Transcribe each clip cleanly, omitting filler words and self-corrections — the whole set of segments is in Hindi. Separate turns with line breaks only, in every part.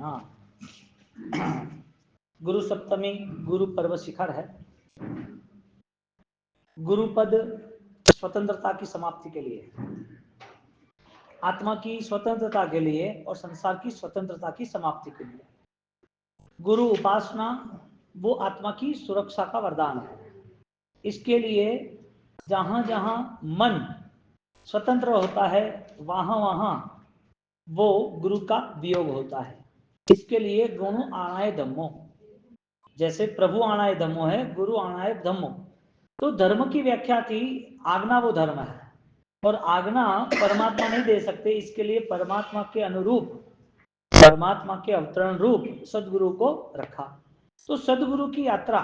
हाँ, गुरु सप्तमी गुरु पर्व शिखर है। गुरुपद स्वतंत्रता की समाप्ति के लिए, आत्मा की स्वतंत्रता के लिए और संसार की स्वतंत्रता की समाप्ति के लिए। गुरु उपासना वो आत्मा की सुरक्षा का वरदान है। इसके लिए जहां जहां मन स्वतंत्र होता है वहां वहां वो गुरु का वियोग होता है। इसके लिए गुरु आणाय धम्मो, जैसे प्रभु आणाय धम्मो है, गुरु आणाय धम्मो। तो धर्म की व्याख्या थी आज्ञा वो धर्म है, और आज्ञा परमात्मा नहीं दे सकते। इसके लिए परमात्मा के अनुरूप, परमात्मा के अवतरण रूप सदगुरु को रखा। तो सदगुरु की यात्रा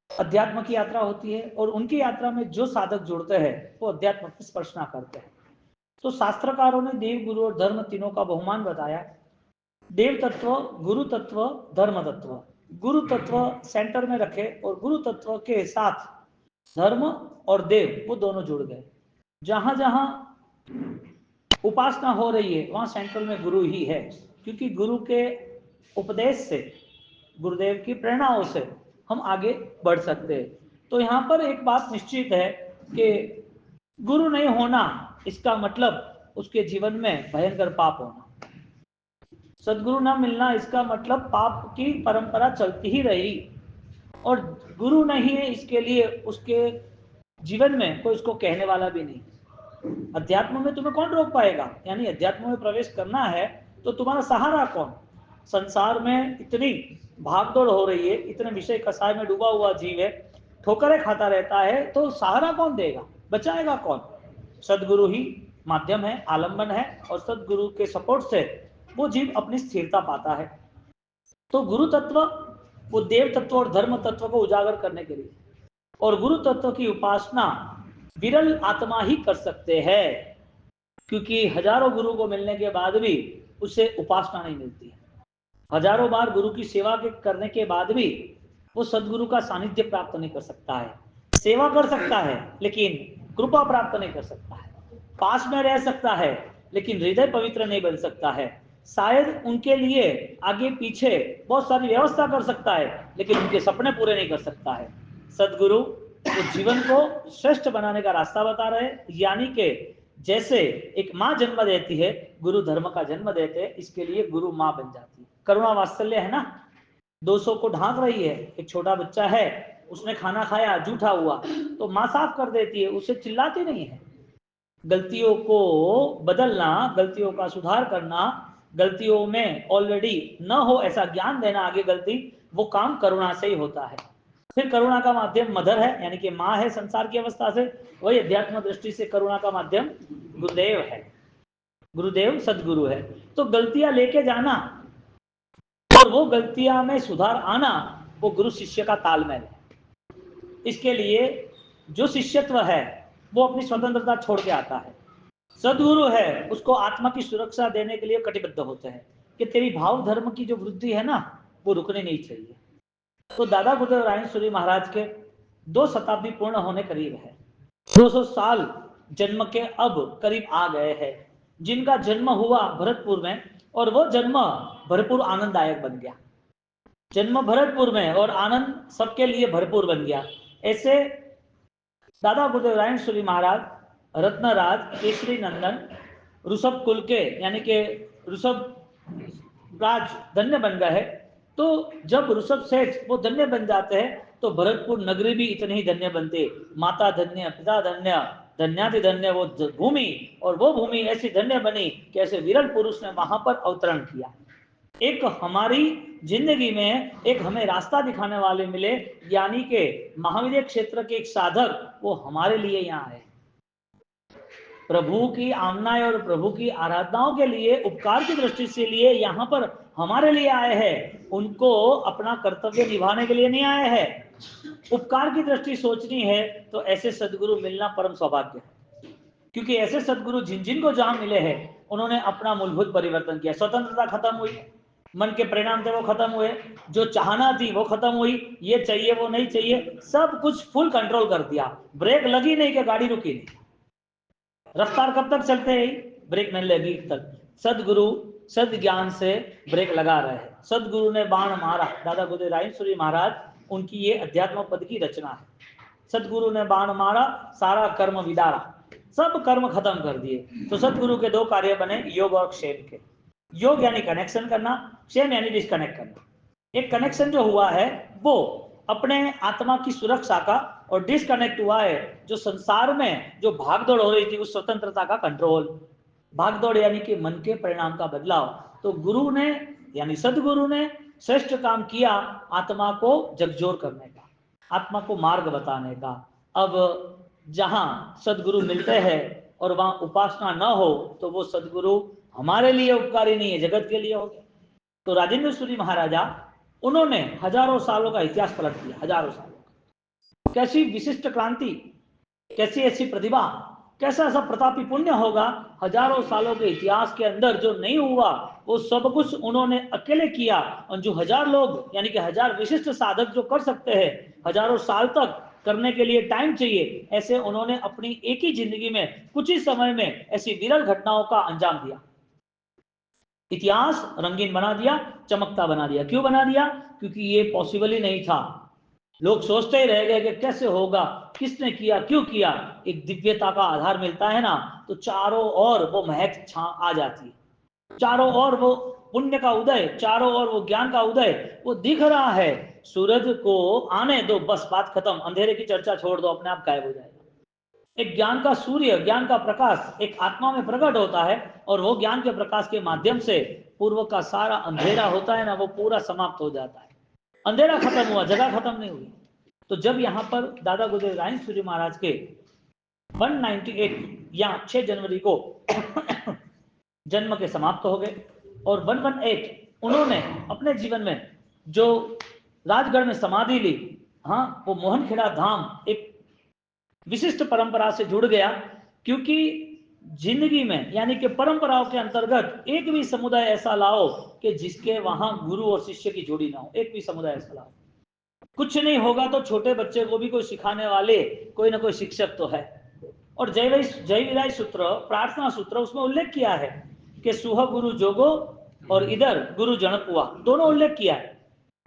अध्यात्म की यात्रा होती है, और उनकी यात्रा में जो साधक जुड़ते हैं वो अध्यात्म की स्पर्शना करते हैं। तो शास्त्रकारों ने देव, गुरु और धर्म तीनों का बहुमान बताया। देव तत्व, गुरु तत्व, धर्म तत्व। गुरु तत्व सेंटर में रखे और गुरु तत्व के साथ धर्म और देव वो दोनों जुड़ गए। जहां जहां उपासना हो रही है वहां सेंट्रल में गुरु ही है, क्योंकि गुरु के उपदेश से, गुरुदेव की प्रेरणाओं से हम आगे बढ़ सकते हैं। तो यहाँ पर एक बात निश्चित है कि गुरु नहीं होना इसका मतलब उसके जीवन में भयंकर पाप होना। सदगुरु न मिलना इसका मतलब पाप की परंपरा चलती ही रही, और गुरु नहीं है इसके लिए उसके जीवन में कोई उसको कहने वाला भी नहीं। अध्यात्म में तुम्हें कौन रोक पाएगा? यानी अध्यात्म में प्रवेश करना है तो तुम्हारा सहारा कौन? संसार में इतनी भागदौड़ हो रही है, इतने विषय कसाय में डूबा हुआ जीव है, ठोकरें खाता रहता है, तो सहारा कौन देगा, बचाएगा कौन? सदगुरु ही माध्यम है, आलंबन है, और सदगुरु के सपोर्ट से वो जीव अपनी स्थिरता पाता है। तो गुरु तत्व वो देव तत्व और धर्म तत्व को उजागर करने के लिए, और गुरु तत्व की उपासना विरल आत्मा ही कर सकते हैं, क्योंकि हजारों गुरु को मिलने के बाद भी उसे उपासना नहीं मिलती है। हजारों बार गुरु की सेवा करने के बाद भी वो सदगुरु का सानिध्य प्राप्त नहीं कर सकता है। सेवा कर सकता है लेकिन कृपा प्राप्त नहीं कर सकता है। पास में रह सकता है लेकिन हृदय पवित्र नहीं बन सकता है। शायद उनके लिए आगे पीछे बहुत सारी व्यवस्था कर सकता है लेकिन उनके सपने पूरे नहीं कर सकता है। सदगुरु वो जीवन को श्रेष्ठ बनाने का रास्ता बता रहे, यानी कि जैसे एक माँ जन्म देती है, गुरु धर्म का जन्म देते हैं, इसके लिए गुरु माँ बन जाती है। करुणा वात्सल्य है ना, 200 को ढांक रही है। एक छोटा बच्चा है, उसने खाना खाया, जूठा हुआ, तो माँ साफ कर देती है, उसे चिल्लाती नहीं है। गलतियों को बदलना, गलतियों का सुधार करना, गलतियों में ऑलरेडी न हो ऐसा ज्ञान देना आगे गलती, वो काम करुणा से ही होता है। फिर करुणा का माध्यम मदर है, यानी कि माँ है संसार की अवस्था से, वही अध्यात्म दृष्टि से करुणा का माध्यम गुरुदेव है। गुरुदेव सदगुरु है। तो गलतियां लेके जाना और वो गलतियां में सुधार आना, वो गुरु शिष्य का तालमेल है। इसके लिए जो शिष्यत्व है वो अपनी स्वतंत्रता छोड़ के आता है। सदगुरु है उसको आत्मा की सुरक्षा देने के लिए कटिबद्ध होते हैं कि तेरी भाव धर्म की जो वृद्धि है ना वो रुकनी नहीं चाहिए। तो दादा गुरुदेव रायन सूरी महाराज के 2 शताब्दी पूर्ण होने करीब है। 200 साल जन्म के अब करीब आ गए हैं, जिनका जन्म हुआ भरतपुर में, और वो जन्म भरपूर आनंददायक बन गया। जन्म भरतपुर में और आनंद सबके लिए भरपूर बन गया। ऐसे दादा गुरुदेव रायन सूरी महाराज रत्नराज केसरी नंदन ऋषभ कुल के, यानी कि ऋषभ राज धन्य बन गए। तो जब ऋषभ सेठ वो धन्य बन जाते हैं तो भरतपुर नगरी भी इतनी ही धन्य बनती। माता धन्य, पिता धन्य, धन्याति धन्य वो भूमि, और वो भूमि ऐसी धन्य बनी कि ऐसे विरल पुरुष ने वहां पर अवतरण किया। एक हमारी जिंदगी में एक हमें रास्ता दिखाने वाले मिले, यानी कि महाविद्य क्षेत्र के एक साधक वो हमारे लिए यहाँ आए। प्रभु की आमनाएं और प्रभु की आराधनाओं के लिए, उपकार की दृष्टि से लिए यहाँ पर हमारे लिए आए हैं। उनको अपना कर्तव्य निभाने के लिए नहीं आए हैं। उपकार की दृष्टि सोचनी है तो ऐसे सदगुरु मिलना परम सौभाग्य है, क्योंकि ऐसे सदगुरु जिन जिन को जहां मिले हैं उन्होंने अपना मूलभूत परिवर्तन किया। स्वतंत्रता खत्म हुई, मन के परिणाम थे वो खत्म हुए, जो चाहना थी वो खत्म हुई, ये चाहिए वो नहीं चाहिए, सब कुछ फुल कंट्रोल कर दिया। ब्रेक लगी नहीं कि गाड़ी रुकी नहीं। रफ्तार कब तक चलते हैं? ब्रेक नहीं लगी तक। सदगुरु सद्ज्ञान से ब्रेक लगा रहे हैं। सदगुरु ने बाण मारा, दादा गुरुदेव रायसूरी महाराज, उनकी ये अध्यात्म पद की रचना है। सदगुरु ने बाण मारा, सारा कर्म विदारा, सब कर्म खत्म कर दिए। तो सदगुरु के दो कार्य बने, योग और क्षेम के। योग यानी कनेक्शन करना, क्षेम यानी डिस्कनेक्ट करना। एक कनेक्शन जो हुआ है वो अपने आत्मा की सुरक्षा का, और डिस्कनेक्ट हुआ है जो संसार में जो भागदौड़ हो रही थी उस स्वतंत्रता का कंट्रोल। भागदौड़ यानी कि मन के परिणाम का बदलाव। तो गुरु ने यानी सदगुरु ने श्रेष्ठ काम किया आत्मा को जगजोर करने का, आत्मा को मार्ग बताने का। अब जहां सदगुरु मिलते हैं और वहां उपासना न हो तो वो सदगुरु हमारे लिए उपकारी नहीं है, जगत के लिए हो गया। तो राजेंद्र सूरी महाराजा, उन्होंने हजारों सालों का इतिहास पलट दिया, हजारों सालों। कैसी विशिष्ट क्रांति, कैसी ऐसी प्रतिभा, कैसा ऐसा प्रतापी पुण्य होगा, हजारों सालों के इतिहास के अंदर जो नहीं हुआ वो सब कुछ उन्होंने अकेले किया। और जो 1000 लोग यानी कि 1000 विशिष्ट साधक जो कर सकते हैं, हजारों साल तक करने के लिए टाइम चाहिए, ऐसे उन्होंने अपनी एक ही जिंदगी में कुछ ही समय में ऐसी विरल घटनाओं का अंजाम दिया। इतिहास रंगीन बना दिया, चमकता बना दिया। क्यों बना दिया? क्योंकि ये पॉसिबल ही नहीं था। लोग सोचते ही रह गए कि कैसे होगा, किसने किया, क्यों किया। एक दिव्यता का आधार मिलता है ना, तो चारों ओर वो महक आ जाती है, चारों ओर वो पुण्य का उदय, चारों ओर वो ज्ञान का उदय वो दिख रहा है। सूरज को आने दो, बस बात खत्म, अंधेरे की चर्चा छोड़ दो, अपने आप गायब हो जाएगा। एक ज्ञान का सूर्य, ज्ञान का प्रकाश एक आत्मा में प्रकट होता है, और वो ज्ञान के प्रकाश के माध्यम से पूर्व का सारा अंधेरा होता है ना, वो पूरा समाप्त हो जाता है। अंधेरा खत्म हुआ, जगह खत्म नहीं हुई। तो जब यहाँ पर दादा गुरुदेव रायसूरी महाराज के 198 या 6 जनवरी को जन्म के समाप्त हो गए, और 118 उन्होंने अपने जीवन में जो राजगढ़ में समाधि ली, हाँ, वो मोहनखेड़ा धाम एक विशिष्ट परंपरा से जुड़ गया। क्योंकि जिंदगी में यानी कि परंपराओं के अंतर्गत एक भी समुदाय ऐसा लाओ कि जिसके वहां गुरु और शिष्य की जोड़ी ना हो, एक भी समुदाय ऐसा लाओ। कुछ नहीं होगा तो छोटे बच्चे को भी कोई सिखाने वाले, कोई ना कोई शिक्षक तो है। और जय विराय सूत्र, प्रार्थना सूत्र, उसमें उल्लेख किया है कि सुह गुरु जोगो और इधर गुरु जनपुआ, दोनों उल्लेख किया है,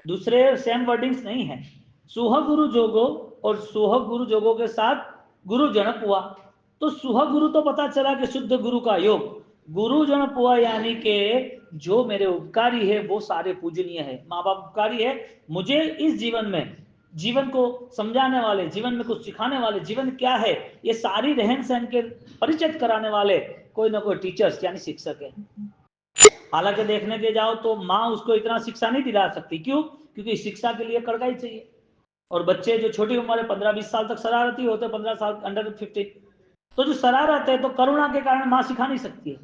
दूसरे सेम वर्डिंग्स नहीं है। सुह गुरु जोगो और सुह गुरु जोगो के साथ गुरु जनपुआ। तो सुह गुरु तो पता चला कि शुद्ध गुरु का योग, गुरु जनपुआ यानी कि जो मेरे उपकारी है वो सारे पूजनीय है। माँ बाप उपकारी है, मुझे इस जीवन में जीवन को समझाने वाले, जीवन में कुछ सिखाने वाले, जीवन क्या है ये सारी रहन सहन के परिचित कराने वाले कोई ना कोई टीचर्स यानी शिक्षक है। हालांकि देखने के जाओ तो माँ उसको इतना शिक्षा नहीं दिला सकती। क्यों? क्योंकि शिक्षा के लिए कड़काई चाहिए। और बच्चे जो छोटी उम्र है 15-20 साल तक शरारती होते, 15 साल अंडर 15, तो जो शरारत है तो करुणा के कारण माँ सिखा नहीं सकती है।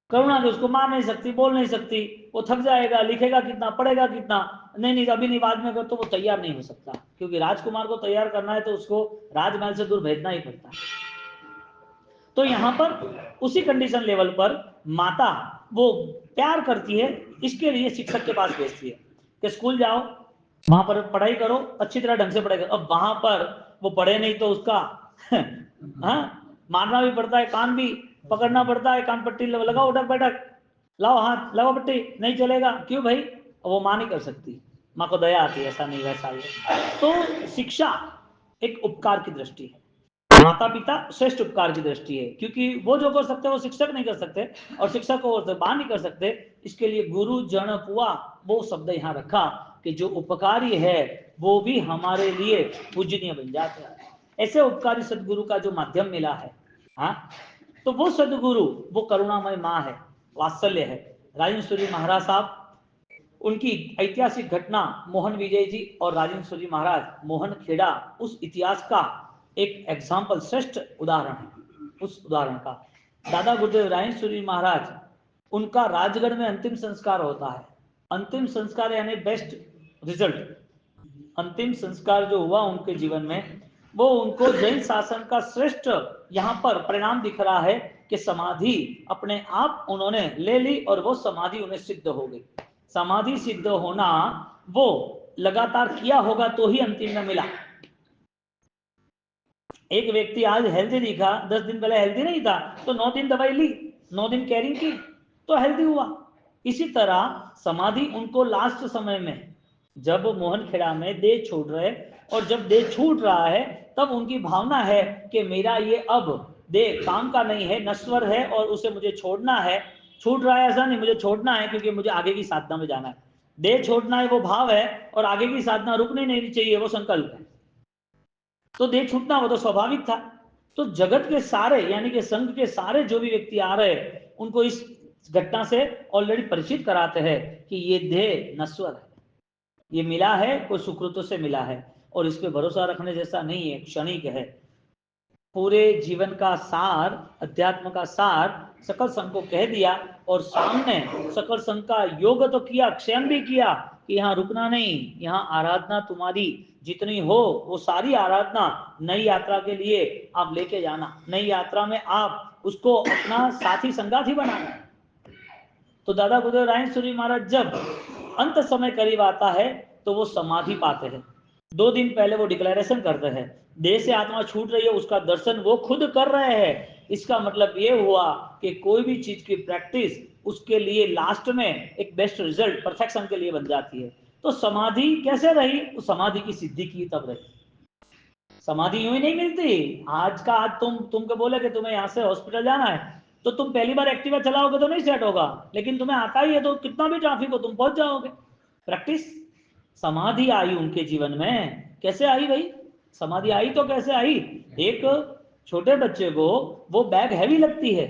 करुणा के उसको मार नहीं सकती, बोल नहीं सकती, वो थक जाएगा, लिखेगा कितना, पढ़ेगा कितना, नहीं अभी नहीं बाद में कर, तो वो तैयार नहीं हो सकता। क्योंकि राजकुमार को तैयार करना है तो उसको राजमहल से दूर भेजना ही पड़ता है। तो यहाँ पर उसी कंडीशन लेवल पर माता वो प्यार करती है, इसके लिए शिक्षक के पास भेजती है कि स्कूल जाओ, वहां पर पढ़ाई करो, अच्छी तरह ढंग से पढ़ाई करो। अब वहां पर वो पढ़े नहीं तो उसका हाँ, मारना भी पड़ता है, कान भी पकड़ना पड़ता है, कान पट्टी लगाओ, उठक बैठक, लाओ हाथ लगाओ पट्टी, नहीं चलेगा। क्यों भाई? वो माँ नहीं कर सकती, माँ को दया आती है, ऐसा नहीं वैसा है। तो शिक्षा एक उपकार की दृष्टि है, माता पिता श्रेष्ठ उपकार की दृष्टि है, क्योंकि वो जो कर सकते हैं वो शिक्षक नहीं कर सकते, और शिक्षक को बाहर नहीं कर सकते। इसके लिए गुरु जन पुआ वो शब्द यहाँ रखा कि जो उपकारी है वो भी हमारे लिए पूजनीय बन जाते हैं। ऐसे उपकारी सदगुरु का जो माध्यम मिला है, हाँ, तो वो सदगुरु वो करुणामय माँ है, वात्सल्य है। राजेंद्र सूरी महाराज साहब, उनकी ऐतिहासिक घटना मोहन विजय जी और राजेंद्र सूरी महाराज मोहन खेड़ा उस इतिहास का एक एग्जाम्पल, श्रेष्ठ उदाहरण है उस उदाहरण का। दादा गुरुदेव राजेंद्र सूरी महाराज, उनका राजगढ़ में अंतिम संस्कार होता है। अंतिम संस्कार यानी बेस्ट रिजल्ट, अंतिम संस्कार जो हुआ उनके जीवन में, वो उनको जैन शासन का श्रेष्ठ यहाँ पर परिणाम दिख रहा है कि समाधि अपने आप उन्होंने ले ली, और वो समाधि उन्हें सिद्ध हो गई। समाधि सिद्ध होना वो लगातार किया होगा तो ही अंतिम में मिला। एक व्यक्ति आज हेल्दी दिखा, 10 दिन पहले हेल्दी नहीं था, तो 9 दिन दवाई ली, 9 दिन कैरिंग की, तो हेल्दी हुआ। इसी तरह समाधि उनको लास्ट समय में, जब मोहनखेड़ा में देह छोड़ रहे, और जब देह छूट रहा है तब उनकी भावना है कि मेरा ये अब देह काम का नहीं है, नश्वर है और उसे मुझे छोड़ना है। छूट रहा है ऐसा नहीं, मुझे छोड़ना है क्योंकि मुझे आगे की साधना में जाना है। देह छोड़ना है वो भाव है, और आगे की साधना रुकनी नहीं चाहिए वो संकल्प है। तो देह छूटना वो तो स्वाभाविक था। तो जगत के सारे यानी कि संघ के सारे जो भी व्यक्ति आ रहे उनको इस घटना से ऑलरेडी परिचित कराते हैं कि ये देह नश्वर है, ये मिला है कोई सुकृतों से मिला है, और इस पे भरोसा रखने जैसा नहीं है, क्षणिक है। पूरे जीवन का सार, अध्यात्म का सार सकल संघ को कह दिया, और सामने सकल संघ का योग तो किया, क्षण भी किया कि यहाँ रुकना नहीं, यहाँ आराधना तुम्हारी जितनी हो वो सारी आराधना नई यात्रा के लिए आप लेके जाना, नई यात्रा में आप उसको अपना साथी संगाथी बनाना। तो दादा गुरुदेव रायन महाराज जब अंत समय करीब आता है तो वो समाधि पाते हैं। 2 दिन पहले वो डिक्लेरेशन करते हैं, देह से आत्मा छूट रही है उसका दर्शन वो खुद कर रहे हैं। इसका मतलब ये हुआ कि कोई भी चीज की प्रैक्टिस उसके लिए लास्ट में एक बेस्ट रिजल्ट, परफेक्शन के लिए बन जाती है। तो समाधि कैसे रही? तो समाधि की सिद्धि की तब रही। समाधि यूं ही नहीं मिलती। आज का आज तुमको बोले कि तुम्हें यहाँ से हॉस्पिटल जाना है, तो तुम पहली बार एक्टिवा चलाओगे तो नहीं सेट होगा, लेकिन तुम्हें आता ही है तो कितना भी ट्रैफिक हो तुम पहुंच जाओगे। प्रैक्टिस। समाधि आई उनके जीवन में। कैसे आई भाई? समाधि आई तो कैसे आई? एक छोटे बच्चे को वो बैग हैवी लगती है,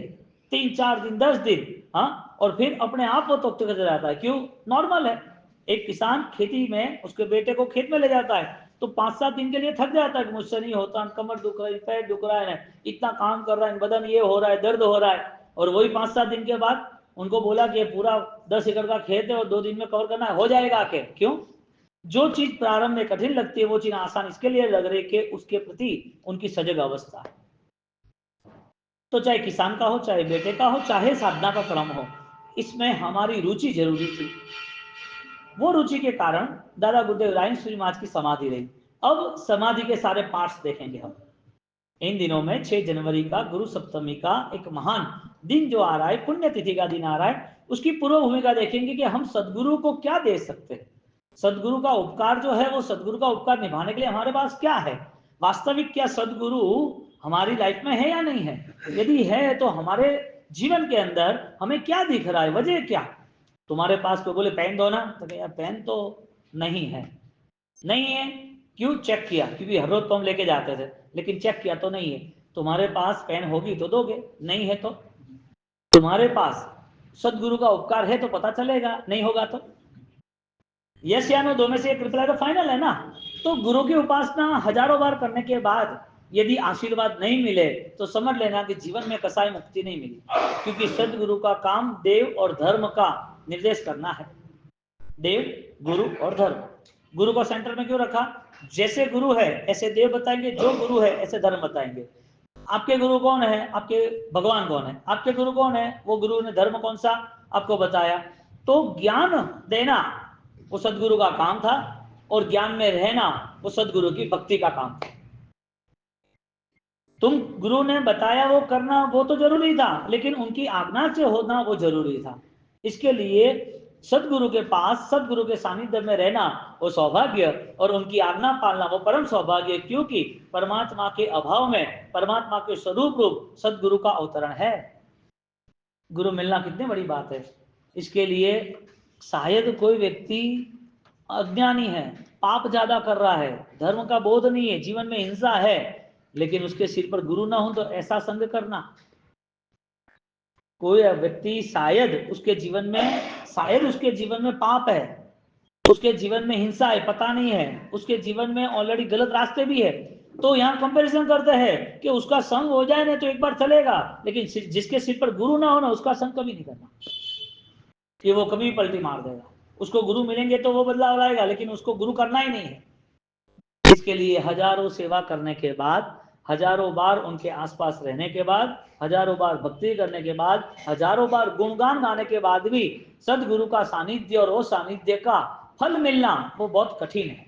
3-4 दिन 10 दिन, हाँ, और फिर अपने आप वो तख्त कर जाता है। क्यों? नॉर्मल है। एक किसान खेती में उसके बेटे को खेत में ले जाता है तो 5-7 दिन के लिए थक जाता है कि मुझसे नहीं होता, कमर दुख रहा है, पैर दुख रहा है, इतना काम कर रहा है, बदन ये हो रहा है, दर्द हो रहा है। और वही 5-7 दिन के बाद उनको बोला कि पूरा 10 एकड़ का खेत है और 2 दिन में कवर करना है, हो जाएगा के? क्यों? जो चीज प्रारंभ में कठिन लगती है वो चीज आसान इसके लिए लग रही कि उसके प्रति उनकी सजग अवस्था है। तो चाहे किसान का हो, चाहे बेटे का हो, चाहे साधना का क्रम हो, इसमें हमारी रुचि जरूरी थी। वो रुचि के कारण दादा गुरुदेव रायन सूरी महाराज की समाधि रही। अब समाधि के सारे पार्ट्स देखेंगे हम इन दिनों में। 6 जनवरी का गुरु सप्तमी का एक महान दिन जो आ रहा है, पुण्यतिथि का दिन आ रहा है, उसकी पूर्व भूमिका देखेंगे कि हम सदगुरु को क्या दे सकते हैं। सदगुरु का उपकार जो है वो सदगुरु का उपकार निभाने के लिए हमारे पास क्या है। वास्तविक क्या सदगुरु हमारी लाइफ में है या नहीं है? यदि है तो हमारे जीवन के अंदर हमें क्या दिख रहा है, वजह क्या? तुम्हारे पास कोई बोले पेन दो ना, तो यार पेन तो नहीं है। नहीं है क्यों? चेक किया, क्योंकि हर रोज तो हम लेके जाते थे, लेकिन चेक किया तो नहीं है। तुम्हारे पास पेन होगी तो दोगे, नहीं है तो? तुम्हारे पास सदगुरु का उपकार है तो पता चलेगा, नहीं होगा तो? यस या नो, दो में से एक रिप्लाई तो फाइनल है ना। तो गुरु की उपासना हजारों बार करने के बाद यदि आशीर्वाद नहीं मिले तो समझ लेना कि जीवन में कसाई मुक्ति नहीं मिली, क्योंकि सदगुरु का काम देव और धर्म का निर्देश करना है। देव, गुरु और धर्म। गुरु को सेंटर में क्यों रखा? जैसे गुरु है ऐसे देव बताएंगे, जो गुरु है ऐसे धर्म बताएंगे। आपके गुरु कौन है? आपके भगवान कौन है? आपके गुरु कौन है? वो गुरु ने धर्म कौन सा आपको बताया। तो ज्ञान देना वो सदगुरु का काम था, और ज्ञान में रहना वो सदगुरु की भक्ति का काम था। तुम गुरु ने बताया वो करना वो तो जरूरी था, लेकिन उनकी आज्ञा से होना वो जरूरी था। इसके लिए सदगुरु के पास, सदगुरु के सानिध्य में रहना वो सौभाग्य, और उनकी आज्ञा पालना वो परम सौभाग्य, क्योंकि परमात्मा के अभाव में परमात्मा के स्वरूप रूप सदगुरु का अवतरण है। गुरु मिलना कितनी बड़ी बात है। इसके लिए शायद कोई व्यक्ति अज्ञानी है, पाप ज्यादा कर रहा है, धर्म का बोध नहीं है, जीवन में हिंसा है, लेकिन उसके सिर पर गुरु ना हो तो ऐसा संग करना। कोई व्यक्ति शायद उसके जीवन में पाप है, उसके जीवन में हिंसा है, पता नहीं है, उसके जीवन में ऑलरेडी गलत रास्ते भी है, तो यहाँ कंपैरिजन करते हैं कि उसका संग हो जाए ना तो एक बार चलेगा, लेकिन जिसके सिर पर गुरु ना हो ना उसका संग कभी नहीं करना, कि वो कभी पलटी मार देगा। उसको गुरु मिलेंगे तो वो बदलाव लाएगा, लेकिन उसको गुरु करना ही नहीं है। इसके लिए हजारों सेवा करने के बाद, हजारों बार उनके आसपास रहने के बाद, हजारों बार भक्ति करने के बाद, हजारों बार गुणगान गाने के बाद भी सदगुरु का सानिध्य और वो सानिध्य का फल मिलना वो बहुत कठिन है।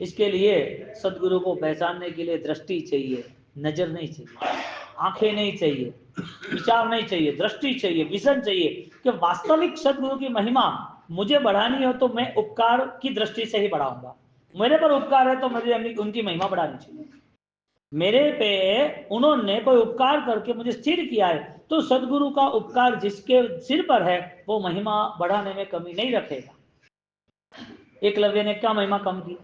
इसके लिए सदगुरु को पहचानने के लिए दृष्टि चाहिए, नजर नहीं चाहिए, आंखें नहीं चाहिए, विचार नहीं चाहिए, दृष्टि चाहिए, विजन चाहिए कि वास्तविक सदगुरु की महिमा मुझे बढ़ानी हो तो मैं उपकार की दृष्टि से ही बढ़ाऊंगा। मेरे पर उपकार है तो मुझे उनकी महिमा बढ़ानी चाहिए। मेरे पे उन्होंने कोई उपकार करके मुझे स्थिर किया है तो सदगुरु का उपकार जिसके सिर पर है वो महिमा बढ़ाने में कमी नहीं रखेगा। एकलव्य ने क्या महिमा कम की?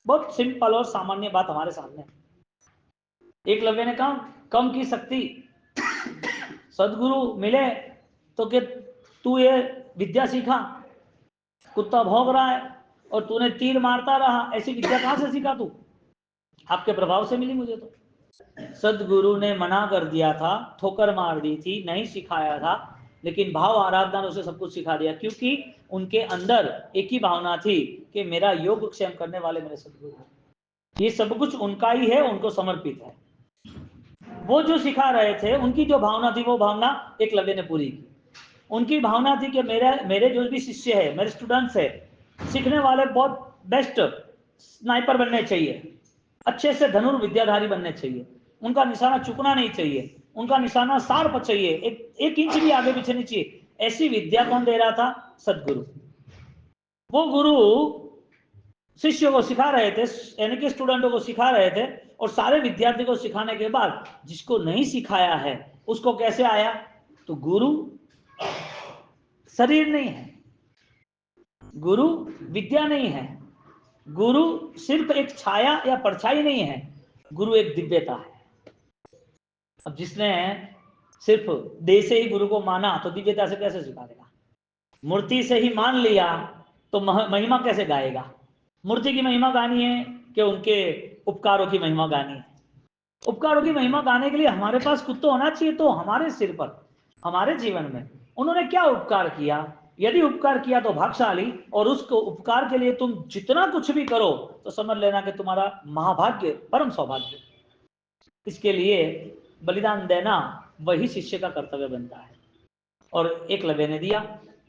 बहुत सिंपल और सामान्य बात हमारे सामने। एकलव्य ने कहा कम की शक्ति। सदगुरु मिले तो कि तू ये विद्या सीखा, कुत्ता भौंक रहा है और तूने तीर मारता रहा, ऐसी विद्या कहां से सीखा तू? आपके प्रभाव से मिली मुझे। तो सदगुरु ने मना कर दिया था, ठोकर मार दी थी, नहीं सिखाया था, लेकिन भाव आराधना ने उसे सब कुछ सिखा दिया, क्योंकि उनके अंदर एक ही भावना थी कि मेरा योग क्षेम करने वाले मेरे सदगुरु हैं, ये सब कुछ उनका ही है, उनको समर्पित है। वो जो सिखा रहे थे, उनकी जो भावना थी वो भावना एकलव्य ने पूरी की। उनकी भावना थी कि मेरे जो भी शिष्य है, मेरे स्टूडेंट्स है, सीखने वाले बहुत बेस्ट स्नाइपर बनने चाहिए, अच्छे से धनुर्विद्याधारी बनने चाहिए, उनका निशाना चुकना नहीं चाहिए, उनका निशाना शार्प चाहिए, एक इंच भी आगे पीछे नहीं चाहिए। ऐसी विद्या कौन दे रहा था? सदगुरु। वो गुरु शिष्यों को सिखा रहे थे, यानी कि स्टूडेंटों को सिखा रहे थे, और सारे विद्यार्थी को सिखाने के बाद जिसको नहीं सिखाया है उसको कैसे आया? तो गुरु शरीर नहीं है, गुरु विद्या नहीं है, गुरु सिर्फ एक छाया या परछाई नहीं है, गुरु एक दिव्यता है। अब जिसने सिर्फ देह से ही गुरु को माना तो दिव्यता से कैसे स्वीकारेगा? मूर्ति से ही मान लिया तो महिमा कैसे गाएगा? मूर्ति की महिमा गानी है कि उनके उपकारों की महिमा गानी है? उपकारों की महिमा गाने के लिए हमारे पास कुछ तो होना चाहिए। तो हमारे सिर पर, हमारे जीवन में उन्होंने क्या उपकार किया? यदि उपकार किया तो भाग्यशाली, और उसको उपकार के लिए तुम जितना कुछ भी करो तो समझ लेना कि तुम्हारा महाभाग्य, परम सौभाग्य। इसके लिए बलिदान देना वही शिष्य का कर्तव्य बनता है। और एकलव्य ने दिया,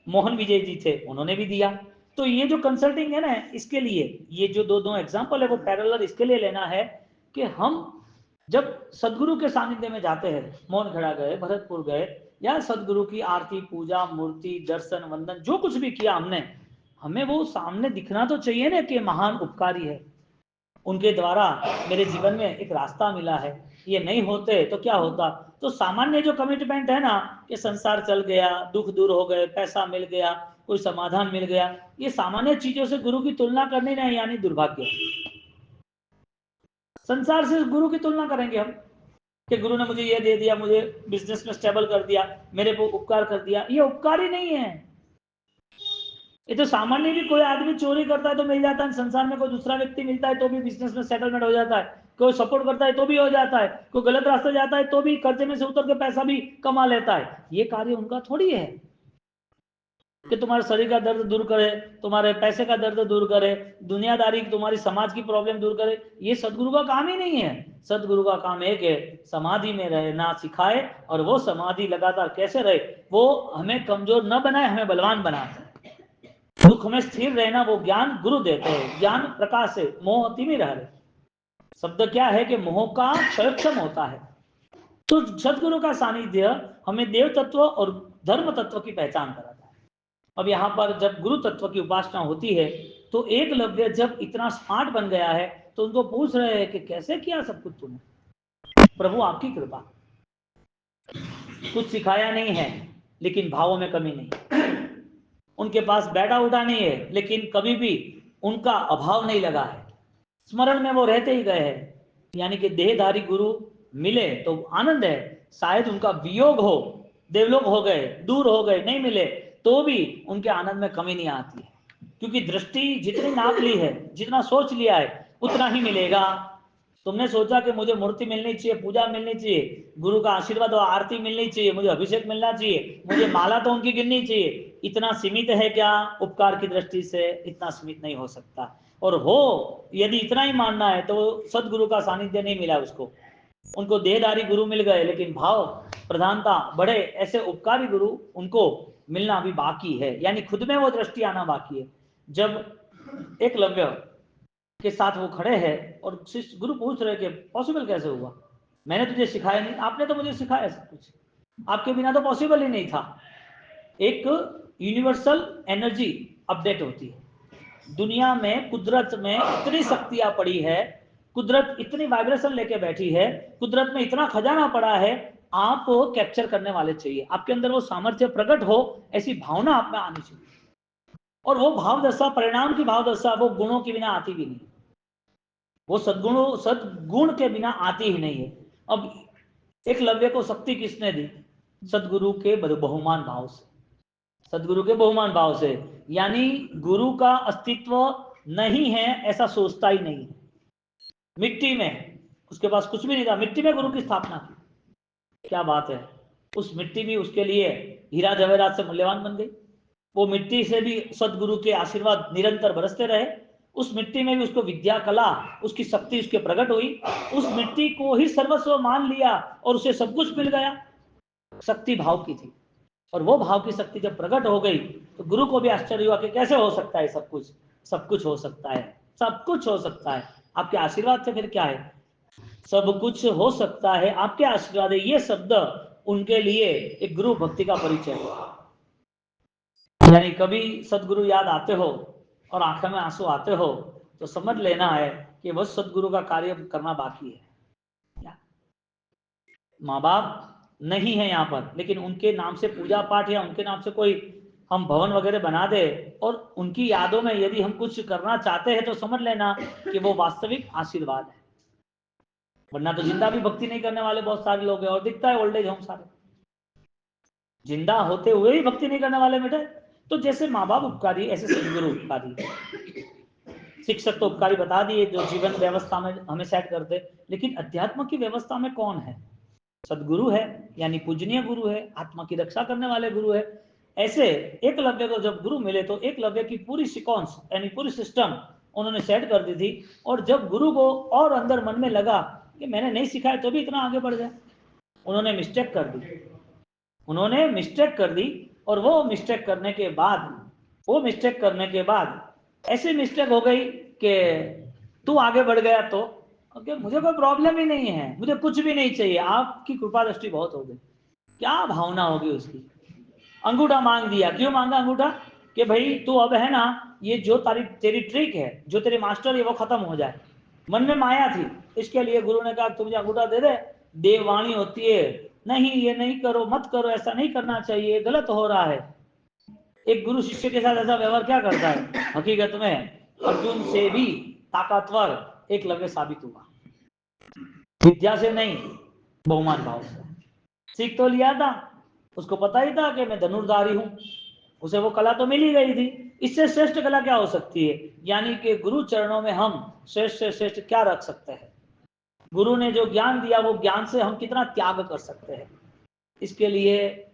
मोहन विजय जी थे, उन्होंने भी दिया। तो ये जो कंसल्टिंग है ना, इसके लिए ये जो दो एग्जाम्पल है वो पैरेलल इसके लिए लेना है कि हम जब सदगुरु के सानिध्य में जाते हैं, मोहनखेड़ा गए, भरतपुर गए, या सदगुरु की आरती, पूजा, मूर्ति, दर्शन, वंदन जो कुछ भी किया हमने, हमें वो सामने दिखना तो चाहिए ना कि महान उपकारी है, उनके द्वारा मेरे जीवन में एक रास्ता मिला है। ये नहीं होते तो क्या होता? तो सामान्य जो कमिटमेंट है ना कि संसार चल गया, दुख दूर हो गए, पैसा मिल गया, कोई समाधान मिल गया, ये सामान्य चीजों से गुरु की तुलना करनी नहीं, यानी दुर्भाग्य। संसार से गुरु की तुलना करेंगे हम कि गुरु ने मुझे ये दे दिया, मुझे बिजनेस में स्टेबल कर दिया, मेरे को उपकार कर दिया, ये उपकार ही नहीं है। ये तो सामान्य भी कोई आदमी चोरी करता है तो मिल जाता है संसार में, कोई दूसरा व्यक्ति मिलता है तो भी बिजनेस में सेटलमेंट हो जाता है, कोई सपोर्ट करता है तो भी हो जाता है, कोई गलत रास्ते जाता है तो भी कर्जे में से उतर के पैसा भी कमा लेता है। ये कार्य उनका थोड़ी है कि तुम्हारे शरीर का दर्द दूर करे, तुम्हारे पैसे का दर्द दूर करे, दुनियादारी, तुम्हारी समाज की प्रॉब्लम दूर करे। ये सदगुरु का काम ही नहीं है। सदगुरु का काम एक है, समाधि में रहना सिखाए, और वो समाधि लगातार कैसे रहे, वो हमें कमजोर न बनाए, हमें बलवान बनाए। दुख में स्थिर रहना वो ज्ञान गुरु देते हैं। ज्ञान प्रकाश से मोह तिमिर हरे। शब्द क्या है कि मोह का क्षयक्षम होता है। तो सदगुरु का सानिध्य हमें देव तत्व और धर्म तत्व की पहचान कराता है। अब यहाँ पर जब गुरु तत्व की उपासना होती है तो एकलव्य जब इतना स्मार्ट बन गया है तो उनको पूछ रहे हैं कि कैसे किया सब कुछ तुमने? प्रभु आपकी कृपा, कुछ सिखाया नहीं है लेकिन भावों में कमी नहीं, उनके पास बैठा उठा नहीं है लेकिन कभी भी उनका अभाव नहीं लगा है, स्मरण में वो रहते ही गए हैं। यानी कि देहधारी गुरु मिले तो आनंद है, शायद उनका वियोग हो, देवलोक हो गए, दूर हो गए, नहीं मिले, तो भी उनके आनंद में कमी नहीं आती है, क्योंकि दृष्टि जितनी नाप ली है, जितना सोच लिया है उतना ही मिलेगा। तुमने सोचा कि मुझे मूर्ति मिलनी चाहिए, पूजा मिलनी चाहिए, गुरु का आशीर्वाद और आरती मिलनी चाहिए, मुझे अभिषेक मिलना चाहिए, मुझे माला तो उनकी गिननी चाहिए, इतना सीमित है क्या? उपकार की दृष्टि से इतना सीमित नहीं हो सकता। और हो यदि इतना ही मानना है तो सदगुरु का सानिध्य नहीं मिला उसको, उनको देहधारी गुरु मिल गए लेकिन भाव प्रधानता बढ़े, ऐसे उपकारी गुरु उनको मिलना अभी बाकी है, यानी खुद में वो दृष्टि आना बाकी है। जब एकलव्य के साथ वो खड़े हैं और शिष्य गुरु पूछ रहे कि पॉसिबल कैसे हुआ, मैंने तुझे सिखाया नहीं, आपने तो मुझे सिखाया सब कुछ, आपके बिना तो पॉसिबल ही नहीं था। एक यूनिवर्सल एनर्जी अपडेट होती है दुनिया में, कुदरत में इतनी शक्तियां पड़ी है, कुदरत इतनी वाइब्रेशन लेके बैठी है, कुदरत में इतना खजाना पड़ा है, आप कैप्चर करने वाले चाहिए, आपके अंदर वो सामर्थ्य प्रकट हो, ऐसी भावना आप में आनी चाहिए। और वो भाव दशा, परिणाम की भाव दशा, वो गुणों के बिना आती भी नहीं, वो सदगुण के बिना आती ही नहीं है। अब एकलव्य को शक्ति किसने दी? सदगुरु के बहुमान भाव से, सदगुरु के बहुमान भाव से, यानी गुरु का अस्तित्व नहीं है ऐसा सोचता ही नहीं। मिट्टी में उसके पास कुछ भी नहीं था, मिट्टी में गुरु की स्थापना की, क्या बात है। उस मिट्टी भी उसके लिए हीरा जवेरात से मूल्यवान बन गई, वो मिट्टी से भी सदगुरु के आशीर्वाद निरंतर बरसते रहे, उस मिट्टी में भी उसको विद्या कला, उसकी शक्ति उसके प्रकट हुई, उस मिट्टी को ही सर्वस्व मान लिया और उसे सब कुछ मिल गया। शक्ति भाव की थी, और वो भाव की शक्ति जब प्रकट हो गई तो गुरु को भी आश्चर्य हुआ कि कैसे हो सकता है सब कुछ। सब कुछ हो सकता है, सब कुछ हो सकता है आपके आशीर्वाद से, फिर क्या है, सब कुछ हो सकता है आपके आशीर्वाद है। ये शब्द उनके लिए एक गुरु भक्ति का परिचय है। यानी कभी सदगुरु याद आते हो और आंखों में आंसू आते हो तो समझ लेना है कि वह सदगुरु का कार्य करना बाकी है। माँ बाप नहीं है यहाँ पर, लेकिन उनके नाम से पूजा पाठ या उनके नाम से कोई हम भवन वगैरह बना दे और उनकी यादों में यदि हम कुछ करना चाहते हैं तो समझ लेना कि वो वास्तविक आशीर्वाद है। वरना तो जिंदा भी भक्ति नहीं करने वाले बहुत सारे लोग हैं, और दिखता है ओल्ड एज होम सारे जिंदा होते हुए भी भक्ति नहीं करने वाले बेटे। तो जैसे माँ बाप उपकारी, ऐसे सदगुरु उपकारी, शिक्षक तो उपकारी बता दिए जो जीवन व्यवस्था में हमें सेट करते, लेकिन अध्यात्म की व्यवस्था में कौन है? सदगुरु है, यानी पूजनीय गुरु है, आत्मा की रक्षा करने वाले गुरु है। ऐसे एकलव्य को जब गुरु मिले तो एकलव्य की पूरी सिक्वेंस यानी पूरी सिस्टम उन्होंने सेट कर दी थी। और जब गुरु को और अंदर मन में लगा कि मैंने नहीं सिखाया तो भी इतना आगे बढ़ गया, उन्होंने मिस्टेक कर दी, उन्होंने मिस्टेक कर दी। और वो मिस्टेक करने के बाद ऐसी मिस्टेक हो गई कि तू आगे बढ़ गया तो ओके, मुझे कोई प्रॉब्लम ही नहीं है, मुझे कुछ भी नहीं चाहिए, आपकी कृपा दृष्टि बहुत हो गई। क्या भावना होगी उसकी। अंगूठा मांग दिया, क्यों मांगा अंगूठा? कि भाई तू अब है ना, ये जो तेरी ट्रिक है, जो तेरे मास्टर है वो खत्म हो जाए। मन में माया थी, इसके लिए गुरु ने कहा तुम मुझे अंगूठा दे दे। देववाणी होती है, नहीं ये नहीं करो, मत करो, ऐसा नहीं करना चाहिए, गलत हो रहा है। एक गुरु शिष्य के साथ ऐसा व्यवहार क्या करता है? हकीकत में अर्जुन से भी ताकतवर एकलव्य साबित हुआ, विद्या से नहीं, बहुमान भाव से। सीख तो लिया था, उसको पता ही था कि मैं धनुर्धारी हूं, उसे वो कला तो मिल ही गई थी। इससे श्रेष्ठ कला क्या हो सकती है? यानी कि गुरु चरणों में हम श्रेष्ठ से श्रेष्ठ क्या रख सकते हैं? गुरु ने जो ज्ञान दिया वो ज्ञान से हम कितना त्याग कर सकते हैं? इसके लिए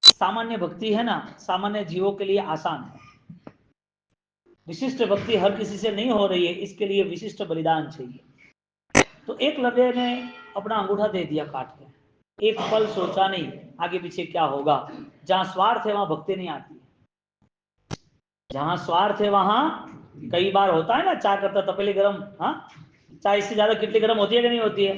सामान्य भक्ति है ना, सामान्य जीवों के लिए आसान है। विशिष्ट भक्ति हर किसी से नहीं हो रही है, इसके लिए विशिष्ट बलिदान चाहिए। तो एकलव्य ने अपना अंगूठा दे दिया काट के, एक पल सोचा नहीं आगे पीछे क्या होगा। जहां स्वार्थ है वहां भक्ति नहीं आती, जहां स्वार्थ है वहां कई बार होता है ना, चाय करता तपेली गरम, हाँ चाय इससे ज्यादा कितनी गरम होती है कि नहीं होती है?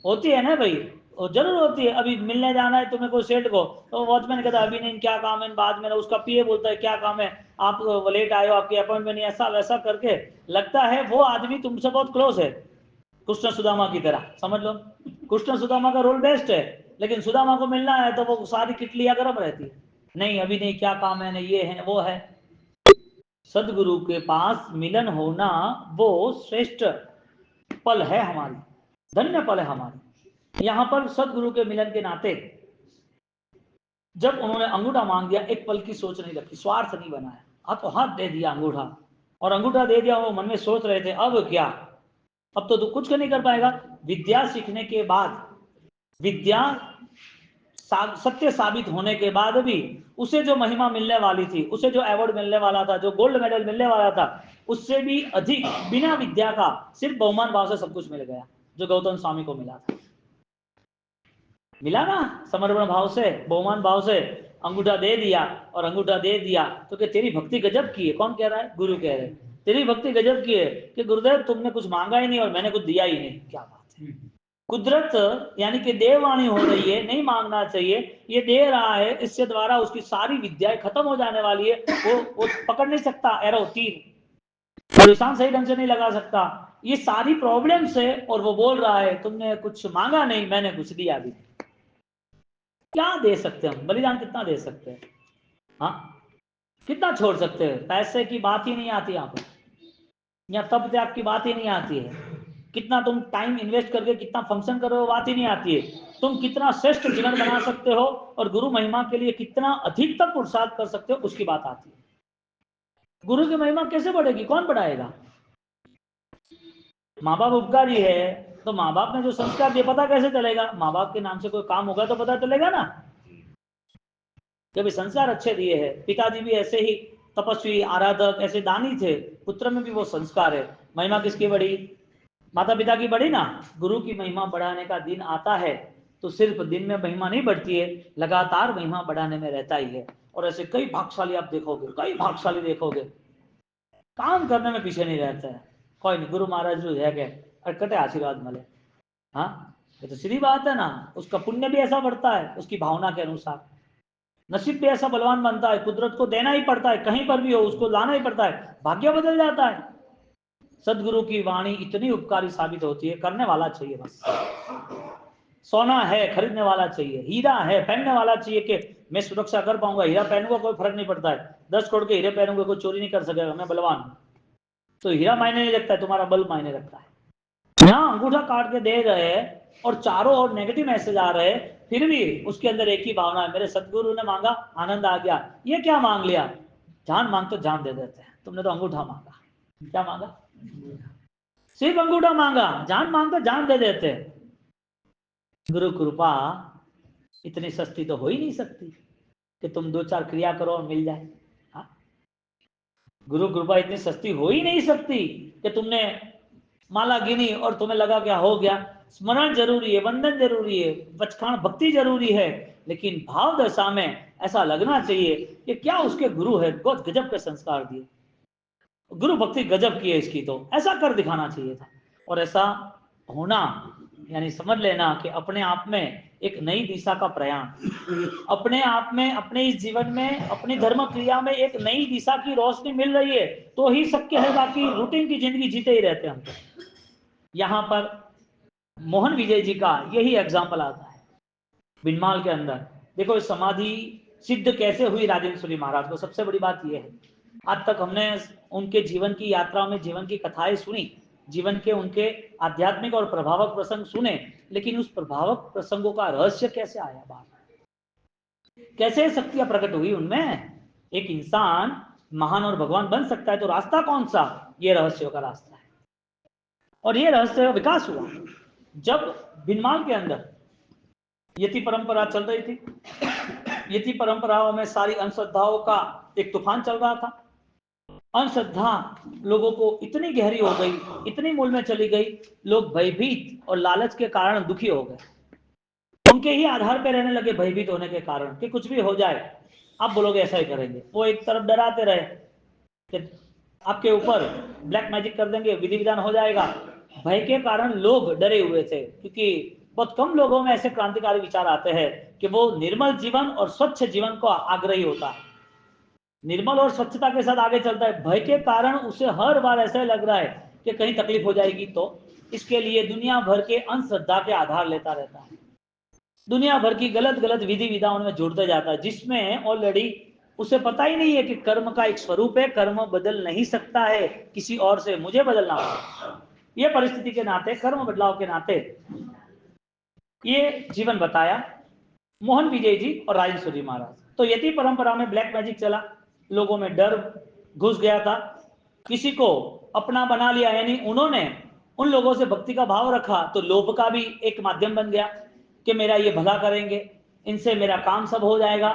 होती है ना भाई, वो जरूर होती है। अभी मिलने जाना है तुम्हें कोई सेठ को, तो वॉचमैन कहता है अभी नहीं, क्या काम है? बाद में उसका पीए बोलता है क्या काम है, आप लेट आए हो, आपकी अपॉइंटमेंट नहीं, ऐसा वैसा करके लगता है वो आदमी तुमसे बहुत क्लोज है, कृष्ण सुदामा की तरह समझ लो। कृष्ण सुदामा का रोल बेस्ट है, लेकिन सुदामा को मिलना है तो वो सारी किटलियां गर्म रहती है, नहीं अभी नहीं, क्या काम है, नहीं ये है वो है। सदगुरु के पास मिलन होना वो श्रेष्ठ पल है हमारी, धन्य पल है हमारी। यहां पर सदगुरु के मिलन के नाते जब उन्होंने अंगूठा मांग दिया, एक पल की सोच नहीं रखी, स्वार्थ नहीं बनाया, हाथों हाथ दे दिया अंगूठा। और अंगूठा दे दिया, वो मन में सोच रहे थे अब क्या, अब तो तू कुछ नहीं कर पाएगा। विद्या सीखने के बाद, विद्या सत्य साबित होने के बाद भी उसे जो महिमा मिलने वाली थी, उसे जो अवार्ड मिलने वाला था, जो गोल्ड मेडल मिलने वाला था, उससे भी अधिक बिना विद्या का सिर्फ बहुमान भाव से सब कुछ मिल गया जो गौतम स्वामी को मिला था। मिला ना, समर्पण भाव से, बहुमान भाव से अंगूठा दे दिया। और अंगूठा दे दिया तो कि तेरी भक्ति गजब की है। कौन कह रहा है? गुरु कह रहे हैं तेरी भक्ति गजब की है कि गुरुदेव तुमने कुछ मांगा ही नहीं और मैंने कुछ दिया ही नहीं। क्या बात है, कुदरत यानी कि देववाणी हो रही है, नहीं मांगना चाहिए, ये दे रहा है, इससे द्वारा उसकी सारी विद्याएं खत्म हो जाने वाली है, वो पकड़ नहीं सकता एरो तीर, निशान सही ढंग से नहीं लगा सकता, ये सारी प्रॉब्लम्स है, और वो बोल रहा है तुमने कुछ मांगा नहीं, मैंने कुछ दिया भी। क्या दे सकते हैं हम? बलिदान कितना दे सकते हैं? हाँ, कितना छोड़ सकते हैं? पैसे की बात ही नहीं आती यहाँ पर, या तब त्याग की बात ही नहीं आती है, कितना तुम टाइम इन्वेस्ट करके कितना फंक्शन करो वो बात ही नहीं आती है, तुम कितना श्रेष्ठ जीवन बना सकते हो और गुरु महिमा के लिए कितना अधिकतम पुरुषार्थ कर सकते हो, उसकी बात आती है। गुरु की महिमा कैसे बढ़ेगी? कौन बढ़ाएगा? माँ बाप उपकारी है, तो माँ बाप ने जो संस्कार दिए पता कैसे चलेगा? माँ बाप के नाम से कोई काम होगा तो पता चलेगा ना, जब संस्कार अच्छे दिए हैं। पिताजी भी ऐसे ही तपस्वी, आराधक, ऐसे दानी थे, पुत्र में भी वो संस्कार है। महिमा किसकी बढ़ी? माता पिता की बढ़ी ना। गुरु की महिमा बढ़ाने का दिन आता है तो सिर्फ दिन में महिमा नहीं बढ़ती है, लगातार महिमा बढ़ाने में रहता ही है। और ऐसे कई भागशाली आप देखोगे, कई भागशाली देखोगे, काम करने में पीछे नहीं रहता है। कोई नहीं, गुरु महाराज जो है के अटकटे आशीर्वाद मिले। हाँ, ये तो सीधी बात है ना। उसका पुण्य भी ऐसा बढ़ता है उसकी भावना के अनुसार, नसीब भी ऐसा बलवान बनता है, कुदरत को देना ही पड़ता है, कहीं पर भी हो उसको लाना ही पड़ता है, भाग्य बदल जाता है। सदगुरु की वाणी इतनी उपकारी साबित होती है, करने वाला चाहिए बस। सोना है, खरीदने वाला चाहिए, हीरा है, पहनने वाला चाहिए कि मैं सुरक्षा कर पाऊंगा, हीरा पहनूंगा कोई फर्क नहीं पड़ता है, 10 करोड़ के हीरे पहनूंगा कोई चोरी नहीं कर सकेगा, मैं बलवान हूं। तो हीरा मायने नहीं रखता है, तुम्हारा बल मायने रखता है। यहाँ अंगूठा काट के दे रहे और चारों ओर नेगेटिव मैसेज आ रहे, फिर भी उसके अंदर एक ही भावना है, मेरे सदगुरु ने मांगा, आनंद आ गया। ये क्या मांग लिया? जान मांग तो जान दे देते हैं, तुमने तो अंगूठा मांगा। क्या मांगा? सिर्फ अंगूठा मांगा, जान मांग तो जान दे देते। गुरु कृपा इतनी सस्ती तो हो ही नहीं सकती कि तुम 2-4 क्रिया करो और मिल जाए। हाँ? गुरु कृपा इतनी सस्ती हो ही नहीं सकती कि तुमने माला गिनी और तुम्हें लगा क्या हो गया। स्मरण जरूरी है, वंदन जरूरी है, बचकान भक्ति जरूरी है, लेकिन भाव दशा में ऐसा लगना चाहिए कि क्या उसके गुरु है, बहुत गजब के संस्कार दिए, गुरु भक्ति गजब की है इसकी, तो ऐसा कर दिखाना चाहिए था। और ऐसा होना यानी समझ लेना कि अपने आप में एक नई दिशा का प्रयाण, अपने आप में, अपने इस जीवन में, अपनी धर्म क्रिया में एक नई दिशा की रोशनी मिल रही है तो ही शक्य है, बाकी रूटीन की जिंदगी जीते ही रहते हैं हम। यहाँ पर मोहन विजय जी का यही एग्जाम्पल आता है बिनमाल के अंदर। देखो समाधि सिद्ध कैसे हुई राजेंद्र महाराज को, सबसे बड़ी बात यह है, आज तक हमने उनके जीवन की यात्रा में जीवन की कथाएं सुनी, जीवन के उनके आध्यात्मिक और प्रभावक प्रसंग सुने, लेकिन उस प्रभावक प्रसंगों का रहस्य कैसे आया बाहर, कैसे शक्तियां प्रकट हुई उनमें, एक इंसान महान और भगवान बन सकता है तो रास्ता कौन सा? ये रहस्यों का रास्ता है। और ये रहस्य विकास हुआ जब बिनमाल के अंदर यति परंपरा चल रही थी। यति परंपराओं में सारी अंधश्रद्धाओं का एक तूफान चल रहा था। अंधश्रद्धा लोगों को इतनी गहरी हो गई, इतनी मूल में चली गई, लोग भयभीत और लालच के कारण दुखी हो गए, उनके ही आधार पर रहने लगे, भयभीत होने के कारण कि कुछ भी हो जाए आप बोलोगे ऐसा ही करेंगे। वो एक तरफ डराते रहे कि आपके ऊपर ब्लैक मैजिक कर देंगे, विधि विधान हो जाएगा। भय के कारण लोग डरे हुए थे, क्योंकि बहुत कम लोगों में ऐसे क्रांतिकारी विचार आते हैं कि वो निर्मल जीवन और स्वच्छ जीवन को आग्रही होता है, निर्मल और स्वच्छता के साथ आगे चलता है। भय के कारण उसे हर बार ऐसा लग रहा है कि कहीं तकलीफ हो जाएगी, तो इसके लिए दुनिया भर के अंधश्रद्धा के आधार लेता रहता है, दुनिया भर की गलत गलत विधि विधाओं में जुड़ते जाता है, जिसमें ऑलरेडी उसे पता ही नहीं है कि कर्म का एक स्वरूप है, कर्म बदल नहीं सकता है किसी और से, मुझे बदलना होगा। ये परिस्थिति के नाते, कर्म बदलाव के नाते ये जीवन बताया मोहन विजय जी और राजेंद्र जी महाराज। तो यति परंपरा में ब्लैक मैजिक चला, लोगों में डर घुस गया था, किसी को अपना बना लिया, यानी उन्होंने उन लोगों से भक्ति का भाव रखा तो लोभ का भी एक माध्यम बन गया कि मेरा ये भला करेंगे, इनसे मेरा काम सब हो जाएगा।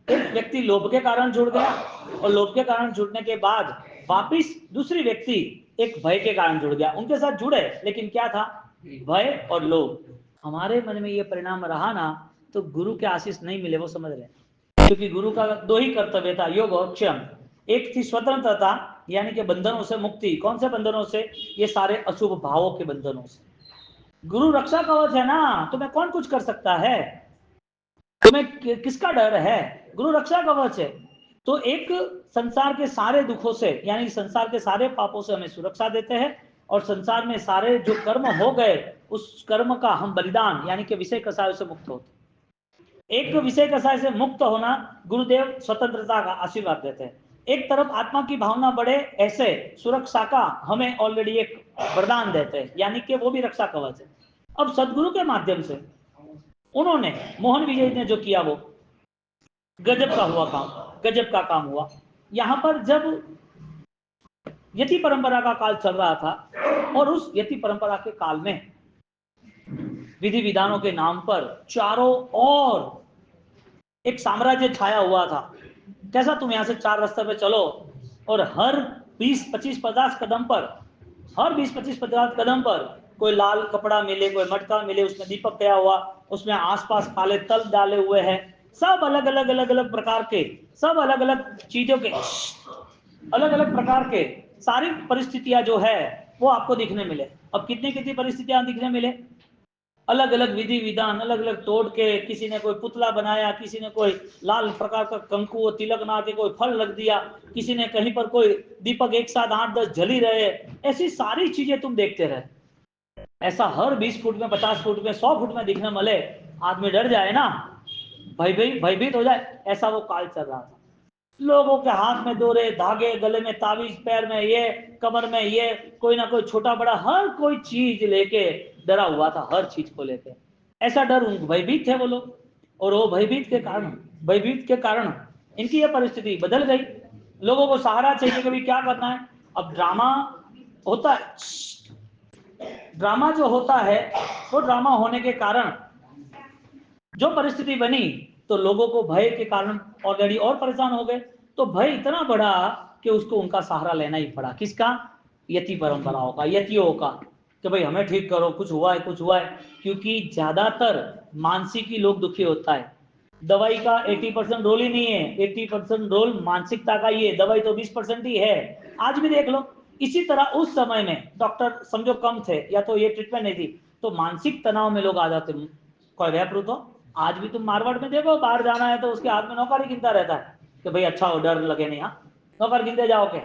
एक व्यक्ति लोभ के कारण जुड़ गया और लोभ के कारण जुड़ने के बाद वापिस दूसरी व्यक्ति एक भय के कारण जुड़ गया, उनके साथ जुड़े, लेकिन क्या था? भय और लोभ। हमारे मन में ये परिणाम रहा ना तो गुरु के आशीष नहीं मिले, वो समझ रहे, क्योंकि गुरु का 2 ही कर्तव्य था, योग और क्षम। एक थी स्वतंत्रता यानी कि बंधनों से मुक्ति। कौन से बंधनों से? ये सारे अशुभ भावों के बंधनों से। गुरु रक्षा कवच है ना, तुम्हें कौन कुछ कर सकता है, तुम्हें किसका डर है, गुरु रक्षा कवच है। तो एक संसार के सारे दुखों से यानी संसार के सारे पापों से हमें सुरक्षा देते हैं, और संसार में सारे जो कर्म हो गए उस कर्म का हम बलिदान यानी कि विषय कसायों से मुक्त होते। एक विषय कसाय से मुक्त होना, गुरुदेव स्वतंत्रता का आशीर्वाद देते हैं। एक तरफ आत्मा की भावना बढ़े ऐसे सुरक्षा का हमें ऑलरेडी एक वरदान देते हैं, यानी कि वो भी रक्षा कवच है। अब सदगुरु के माध्यम से उन्होंने, मोहन विजय ने जो किया वो गजब का हुआ काम, गजब का काम हुआ। यहां पर जब यति परंपरा का काल चल रहा था और उस यति परंपरा के काल में विधि विधानों के नाम पर चारों ओर एक साम्राज्य छाया हुआ था। कैसा, तुम यहां से 4 रास्ते पे चलो और हर 20, 25, 50 कदम पर, हर 20, 25, 50 कदम पर कोई लाल कपड़ा मिले, कोई मटका मिले, उसमें दीपक गया हुआ, उसमें आसपास काले तल डाले हुए हैं, सब अलग अलग अलग अलग प्रकार के, सब अलग अलग चीजों के, अलग अलग प्रकार के सारी परिस्थितियां जो है वो आपको दिखने मिले। अब कितनी कितनी परिस्थितियां दिखने मिले, अलग अलग विधि विधान अलग अलग तोड़ के, किसी ने कोई पुतला बनाया, किसी ने कोई लाल प्रकार का कंकु और तिलक बना के कोई फल रख दिया, किसी ने कहीं पर कोई दीपक एक साथ 8-10 जली रहे, ऐसी सारी चीजें तुम देखते रहे। ऐसा हर 20 फुट में, 50 फुट में, 100 फुट में दिखने मिले, आदमी डर जाए ना, भयभीत हो जाए, ऐसा वो काल चल रहा था। लोगों के हाथ में दोरे धागे, गले में ताबीज, पैर में ये, कमर में ये, कोई ना कोई छोटा बड़ा हर कोई चीज लेके डरा हुआ था, हर चीज को लेके ऐसा डर, भयभीत थे वो लोग। और वो भयभीत के कारण इनकी ये परिस्थिति बदल गई। लोगों को सहारा चाहिए कि भाई क्या करना है। अब ड्रामा होता है, ड्रामा जो होता है वो ड्रामा होने के कारण जो परिस्थिति बनी, तो लोगों को भय के कारण ऑलरेडी और परेशान हो गए, तो भय इतना बड़ा कि उसको उनका सहारा लेना ही पड़ा। किसका, यति परंपराओं का, यतियों का, कि भाई हमें ठीक करो, कुछ हुआ है, कुछ हुआ है। क्योंकि ज्यादातर मानसिक ही लोग दुखी होता है, दवाई का 80% रोल ही नहीं है, 80% रोल मानसिकता का ही है, दवाई तो 20% ही है। आज भी देख लो, इसी तरह उस समय में डॉक्टर समझो कम थे या तो ये ट्रीटमेंट नहीं थी, तो मानसिक तनाव में लोग आ जाते। कोई व्यापृत हो, आज भी तुम मारवाड़ में देखो, बाहर जाना है तो उसके हाथ में नौकर ही गिनता रहता है कि भाई अच्छा हो, डर लगे नहीं, हाँ नौकर गिनते जाओ के,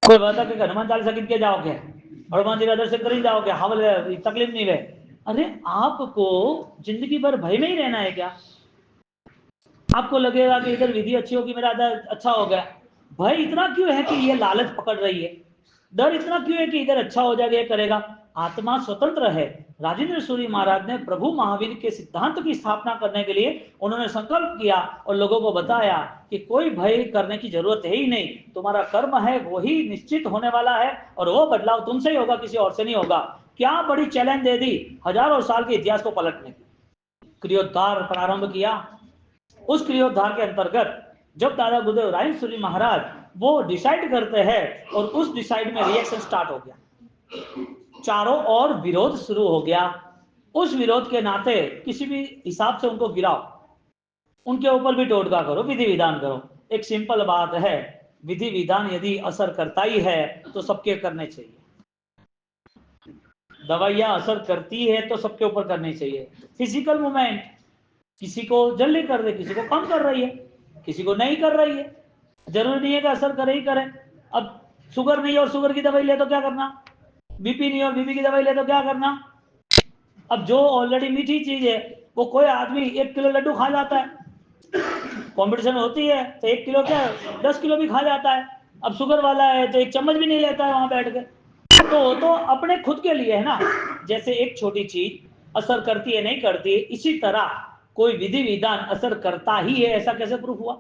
कोई बता कि हनुमान चालीसा गिन के जाओ के, हनुमान जी का दर्शन कर ही जाओ के, हाँ बोले तकलीफ नहीं है। अरे आपको जिंदगी भर भय में ही रहना है क्या? आपको लगेगा कि इधर विधि अच्छी होगी, मेरा अच्छा हो गया। भय इतना क्यों है कि ये लालच पकड़ रही है, डर इतना क्यों है कि इधर अच्छा हो जाएगा, ये करेगा। आत्मा स्वतंत्र है। राजेंद्र सूरी महाराज ने प्रभु महावीर के सिद्धांत की स्थापना करने के लिए उन्होंने संकल्प किया और लोगों को बताया कि कोई भय करने की जरूरत है ही नहीं, तुम्हारा कर्म है वही निश्चित होने वाला है और वो बदलाव तुमसे ही होगा, किसी और से नहीं होगा। क्या बड़ी चैलेंज दे दी, हजारों साल के इतिहास को पलटने की। क्रियोद्धार प्रारंभ किया। उस क्रियोद्धार के अंतर्गत जब दादा गुरुदेव राजेंद्र सूरी महाराज वो डिसाइड करते हैं और उस डिसाइड में रिएक्शन स्टार्ट हो गया, चारों ओर विरोध शुरू हो गया। उस विरोध के नाते किसी भी हिसाब से उनको गिराओ, उनके ऊपर भी टोटका करो, विधि विधान करो। एक सिंपल बात है, विधि विधान यदि असर करता ही है तो सबके करने चाहिए। दवाइयां असर करती है तो सबके ऊपर करनी चाहिए। फिजिकल मूवमेंट किसी को जल्दी कर रही, किसी को कम कर रही है, किसी को नहीं कर रही है, जरूरी नहीं है कि असर करे ही करे। अब शुगर नहीं और शुगर की दवाई ले तो क्या करना, बीपी नहीं और बीपी की दवाई ले तो क्या करना। अब जो ऑलरेडी मीठी चीज है वो कोई आदमी 1 किलो लड्डू खा जाता है, कंपटीशन होती है तो 1 किलो क्या 10 किलो भी खा जाता है। अब शुगर वाला है तो 1 चम्मच भी नहीं लेता है वहां बैठ के। तो अपने खुद के लिए है ना। जैसे एक छोटी चीज असर करती है नहीं करती है, इसी तरह कोई विधि विधान असर करता ही है, ऐसा कैसे प्रूफ हुआ।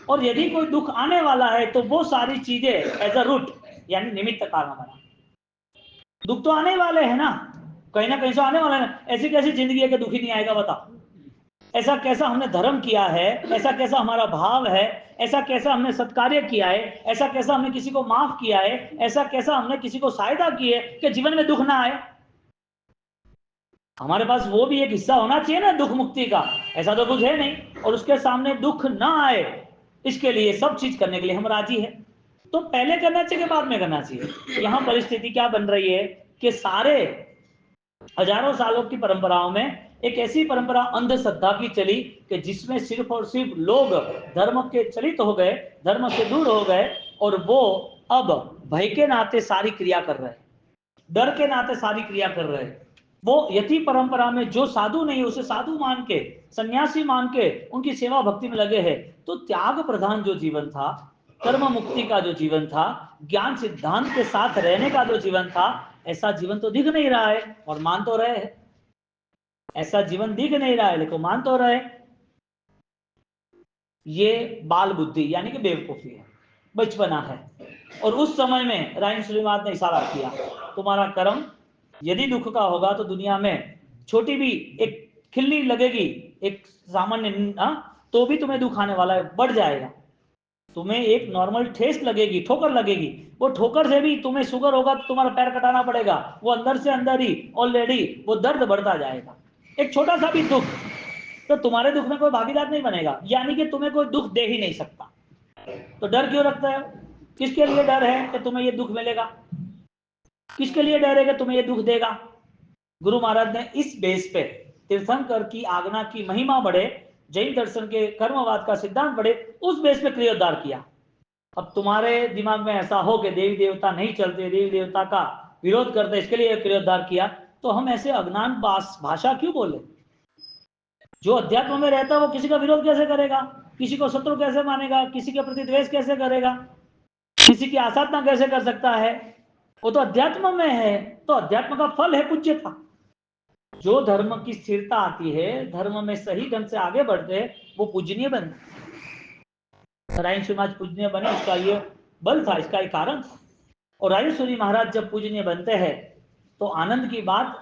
और यदि कोई दुख आने वाला है तो वो सारी चीजें एज अ रूट यानी निमित्त कारण बना। दुख तो आने वाले हैं ना, कहीं ना कहीं से आने वाला है। ऐसी कैसी जिंदगी है कि दुखी नहीं आएगा, बताओ। ऐसा कैसा हमने धर्म किया है, ऐसा कैसा हमारा भाव है, ऐसा कैसा हमने सत्कार्य किया है, ऐसा कैसा हमने किसी को माफ किया है, ऐसा कैसा हमने किसी को सहायता की है कि जीवन में दुख ना आए। हमारे पास वो भी एक हिस्सा होना चाहिए ना दुख मुक्ति का, ऐसा तो कुछ है नहीं। और उसके सामने दुख ना आए इसके लिए सब चीज करने के लिए हम राजी है। तो पहले करना चाहिए बाद में करना चाहिए। यहां परिस्थिति क्या बन रही है कि सारे हजारों सालों की परंपराओं में एक ऐसी परंपरा अंधश्रद्धा की चली कि जिसमें सिर्फ और सिर्फ लोग धर्म के चलित हो गए, धर्म से दूर हो गए, और वो अब भय के नाते सारी क्रिया कर रहे हैं, डर के नाते सारी क्रिया कर रहे हैं। वो यति परंपरा में जो साधु नहीं उसे साधु मान के, सन्यासी मान के उनकी सेवा भक्ति में लगे हैं। तो त्याग प्रधान जो जीवन था, कर्म मुक्ति का जो जीवन था, ज्ञान सिद्धांत के साथ रहने का जो जीवन था, ऐसा जीवन तो दिख नहीं रहा है और मान तो रहे हैं। ऐसा जीवन दिख नहीं रहा है लेकिन मान तो रहे। ये बाल बुद्धि यानी कि बेवकूफी है, बचपना है। और उस समय में राइन श्रीमाद ने इशारा किया, तुम्हारा कर्म यदि दुख का होगा तो दुनिया में छोटी भी एक खिल्ली लगेगी, एक सामान्य तो भी तुम्हें दुख आने वाला है, बढ़ जाएगा। तुम्हें एक नॉर्मल ठेस लगेगी, ठोकर लगेगी, वो ठोकर से भी तुम्हें शुगर होगा तो तुम्हारा पैर कटाना पड़ेगा, वो अंदर से अंदर ही ऑलरेडी वो दर्द बढ़ता जाएगा। एक छोटा सा भी दुख, तो तुम्हारे दुख में कोई भागीदार नहीं बनेगा, यानी कि तुम्हें कोई दुख दे ही नहीं सकता। तो डर क्यों रखता है? किसके लिए डर है कि तुम्हें ये दुख मिलेगा? किसके लिए डर है कि तुम्हें ये दुख देगा? गुरु महाराज ने इस बेस पे तीर्थंकर की आज्ञा की महिमा बढ़े, जैन दर्शन के कर्मवाद का सिद्धांत बढ़े, उस बेस पे क्रियोद्धार किया। अब तुम्हारे दिमाग में ऐसा हो कि देवी देवता नहीं चलते, देवी देवता का विरोध करते, इसके लिए क्रियोद्धार किया, तो हम ऐसे अज्ञान भाषा क्यों बोले? जो अध्यात्म में रहता है वो किसी का विरोध कैसे करेगा, किसी को शत्रु कैसे मानेगा, किसी के प्रति द्वेष कैसे करेगा, किसी की आसाधना कैसे कर सकता है? वो तो अध्यात्म में है, तो अध्यात्म का फल है पूज्यता। जो धर्म की स्थिरता आती है, धर्म में सही ढंग से आगे बढ़ते हैं, वो पूजनीय बनते। राइन समाज पूजनीय बने, उसका ये बल था, इसका एक कारण था। और राजेश्वरी महाराज जब पूजनीय बनते हैं तो आनंद की बात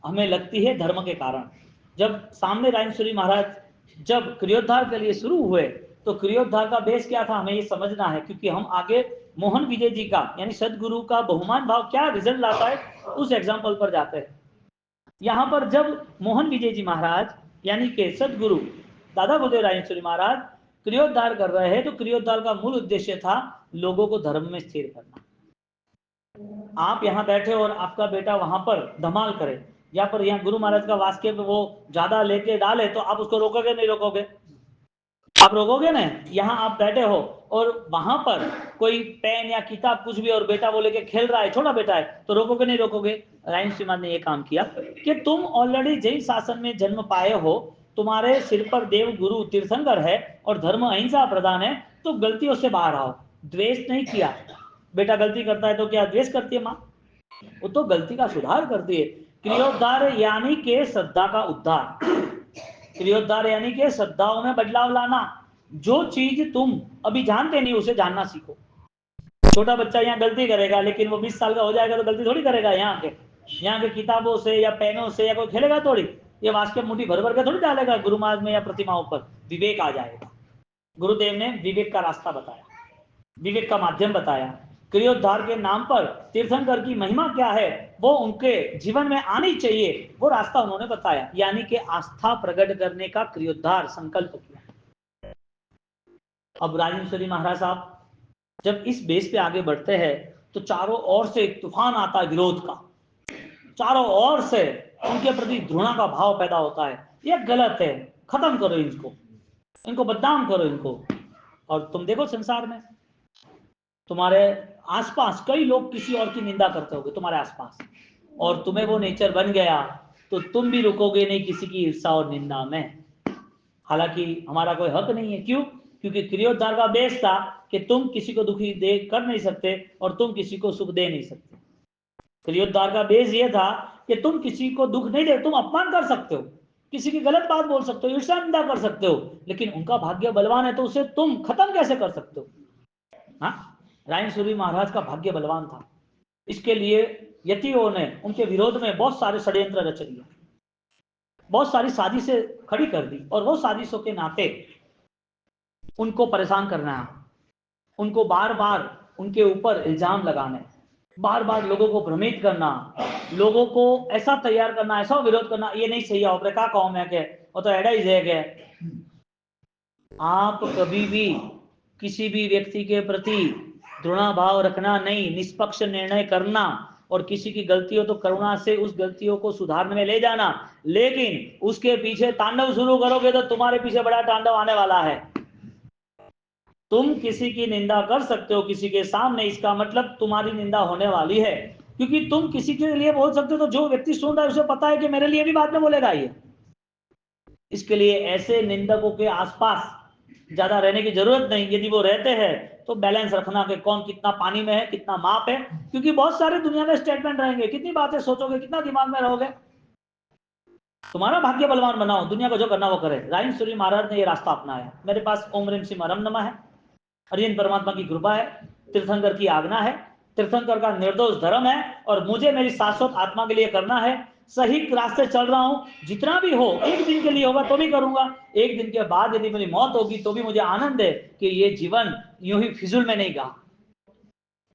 हमें लगती है धर्म के कारण। जब सामने राजेश्वरी महाराज जब क्रियोद्धार के लिए शुरू हुए, तो क्रियोद्धार का बेस क्या था हमें ये समझना है, क्योंकि हम आगे मोहन विजय जी का यानी सदगुरु का बहुमान भाव क्या रिजल्ट लाता है उस एग्जाम्पल पर जाते हैं। यहां पर जब मोहन विजय जी महाराज यानी के सदगुरु दादा बुद्धदेव राजेश्वरी महाराज क्रियोद्धार कर रहे हैं, तो क्रियोद्धार का मूल उद्देश्य था लोगों को धर्म में स्थिर करना। आप यहाँ बैठे और आपका बेटा वहां पर धमाल करे, या पर यहाँ गुरु महाराज का वाक्य पे वो ज्यादा लेके डाले, तो आप उसको रोकोगे नहीं रोकोगे? आप रोकोगे ना? यहाँ आप बैठे हो और वहां पर कोई पेन या किताब कुछ भी और बेटा वो लेके खेल रहा है, छोटा बेटा है, तो रोकोगे नहीं रोकोगे? राइन श्रीमान ने ये काम किया कि तुम ऑलरेडी जैन शासन में जन्म पाए हो, तुम्हारे सिर पर देव गुरु तीर्थंकर है और धर्म अहिंसा प्रधान है, तो गलतियों से बाहर आओ। द्वेष नहीं किया। बेटा गलती करता है तो क्या द्वेष करती है माँ? वो तो गलती का सुधार करती है। क्रियोद्धार यानी के श्रद्धा का उद्धार, क्रियोद्धार यानी के श्रद्धाओं में बदलाव लाना। जो चीज तुम अभी जानते नहीं उसे जानना सीखो। छोटा बच्चा यहाँ गलती करेगा, लेकिन वो 20 साल का हो जाएगा तो गलती थोड़ी करेगा। यहाँ के किताबों से या पेनों से या कोई खेलेगा थोड़ी, ये वाक्य मुट्ठी भर भर के थोड़ी डालेगा गुरु महाराज में या प्रतिमाओं पर। विवेक आ जाएगा। गुरुदेव ने विवेक का रास्ता बताया, विवेक का माध्यम बताया। क्रियोद्धार के नाम पर तीर्थंकर की महिमा क्या है वो उनके जीवन में आनी चाहिए, वो रास्ता उन्होंने बताया, यानी कि आस्था प्रकट करने का क्रियोद्धार संकल्प किया। अब राजेश्वरी महाराज साहब जब इस बेस पे आगे बढ़ते हैं तो चारों ओर से एक तूफान आता है विरोध का, चारों ओर से उनके प्रति घृणा का भाव पैदा होता है। ये गलत है, खत्म करो इनको, इनको बदनाम करो इनको। और तुम देखो संसार में तुम्हारे आसपास कई लोग किसी और की निंदा करते होंगे तुम्हारे आसपास, और तुम्हें वो नेचर बन गया तो तुम भी रुकोगे नहीं किसी की ईर्षा और निंदा में। हालांकि हमारा कोई हक नहीं है। क्यों? क्योंकि क्रियोद्धार का बेस था कि तुम किसी को दुखी दे कर नहीं सकते और तुम किसी को सुख दे नहीं सकते। क्रियोद्धार का बेस ये था कि तुम किसी को दुख नहीं दे, तुम अपमान कर सकते हो, किसी की गलत बात बोल सकते हो, ईर्षा निंदा कर सकते हो, लेकिन उनका भाग्य बलवान है तो उसे तुम खत्म कैसे कर सकते हो? हाँ, रायसूरी महाराज का भाग्य बलवान था, इसके लिए यतियों ने उनके विरोध में बहुत सारे षड्यंत्र रच दिए, बहुत सारी साजिशें खड़ी कर दी, और वो साजिशों के नाते उनको परेशान करना, उनको बार बार उनके ऊपर इल्जाम लगाने, बार बार लोगों को भ्रमित करना, लोगों को ऐसा तैयार करना, ऐसा विरोध करना, ये नहीं सही है, क्या कौम है के वो तो एडा ही है। आप कभी भी किसी भी व्यक्ति के प्रति द्रोणाभाव रखना नहीं, निष्पक्ष निर्णय करना, और किसी की गलती हो तो करुणा से उस गलतियों को सुधारने में ले जाना, लेकिन उसके पीछे तांडव शुरू करोगे तो तुम्हारे पीछे बड़ा तांडव आने वाला है। तुम किसी की निंदा कर सकते हो किसी के सामने, इसका मतलब तुम्हारी निंदा होने वाली है, क्योंकि तुम किसी के लिए बोल सकते हो तो जो व्यक्ति सुन रहा है उसे पता है कि मेरे लिए भी बाद में बोलेगा ये। इसके लिए ऐसे निंदकों के आसपास ज्यादा रहने की जरूरत नहीं। यदि वो रहते हैं तो बैलेंस रखना कि कौन कितना पानी में है, कितना माप है, क्योंकि बहुत सारे दुनिया में स्टेटमेंट रहेंगे, कितनी बातें सोचोगे, कितना दिमाग में रहोगे। तुम्हारा भाग्य बलवान बनाओ, दुनिया को जो करना वो करे। राइन सूरी महाराज ने ये रास्ता अपनाया। मेरे पास ओम ह्रीम सिंह परम नमः है, हरियन परमात्मा की कृपा है, तीर्थंकर की आज्ञा है, तीर्थंकर का निर्दोष धर्म है, और मुझे मेरी शाश्वत आत्मा के लिए करना है। सही रास्ते चल रहा हूं, जितना भी हो, एक दिन के लिए होगा तो भी करूंगा, एक दिन के बाद यदि मेरी मौत होगी तो भी मुझे आनंद है कि ये जीवन यूं ही फिजूल में नहीं गया,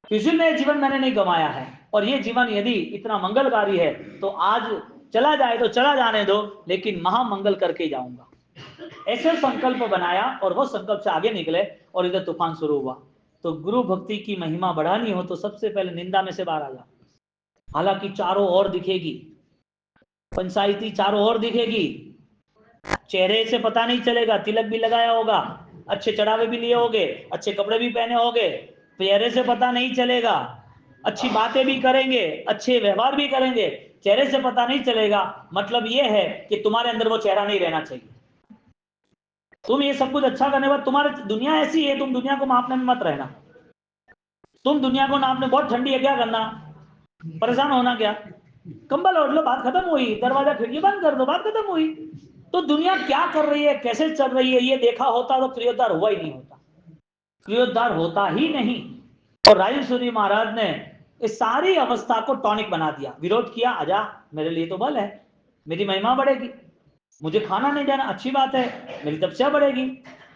फिजूल में जीवन मैंने नहीं गंवाया है। और ये जीवन यदि इतना मंगलकारी है तो आज चला जाए तो चला जाने दो, लेकिन महामंगल करके जाऊंगा। ऐसे संकल्प बनाया और वो संकल्प से आगे निकले और इधर तूफान शुरू हुआ। तो गुरु भक्ति की महिमा बढ़ानी हो तो सबसे पहले निंदा में से बाहर आ जा। हालांकि चारों ओर दिखेगी, पंचायती चारों ओर दिखेगी, चेहरे से पता नहीं चलेगा, तिलक भी लगाया होगा, अच्छे चढ़ावे भी लिए होगे, अच्छे कपड़े भी पहने होगे, चेहरे से पता नहीं चलेगा, अच्छी बातें भी करेंगे, अच्छे व्यवहार भी करेंगे, चेहरे से पता नहीं चलेगा। मतलब ये है कि तुम्हारे अंदर वो चेहरा नहीं रहना चाहिए। तुम ये सब कुछ अच्छा करने के बाद तुम्हारी दुनिया ऐसी है, तुम दुनिया को मापने में मत रहना। तुम दुनिया को नापने, बहुत ठंडी है क्या करना, परेशान होना क्या, कंबल ओढ़ लो, बात खत्म हुई, दरवाजा खिड़की बंद कर दो, बात खत्म हुई। तो दुनिया क्या कर रही है, कैसे चल रही है, ये देखा होता तो क्रियोद्धार हुआ ही नहीं होता, क्रियोद्धार होता ही नहीं। और राजू सूरी महाराज ने इस सारी अवस्था को टॉनिक बना दिया। विरोध किया, आजा, मेरे लिए तो बल है, मेरी महिमा बढ़ेगी, मुझे खाना नहीं देना अच्छी बात है, मेरी तपस्या बढ़ेगी,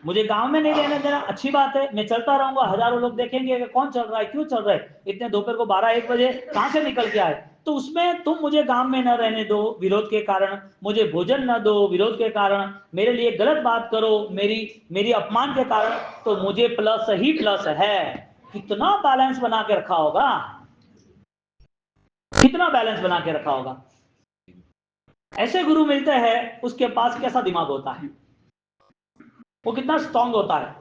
मुझे गांव में नहीं रहने देना अच्छी बात है, मैं चलता रहूंगा, हजारों लोग देखेंगे कि कौन चल रहा है, क्यों चल रहा है, इतने दोपहर को 12-1 बजे कहां से निकल के आए। तो उसमें तुम मुझे गांव में न रहने दो विरोध के कारण, मुझे भोजन न दो विरोध के कारण, मेरे लिए गलत बात करो मेरी अपमान के कारण, तो मुझे प्लस ही प्लस है। कितना बैलेंस बना के रखा होगा, कितना बैलेंस बना के रखा होगा। ऐसे गुरु मिलते हैं, उसके पास कैसा दिमाग होता है, वो कितना स्ट्रांग होता है,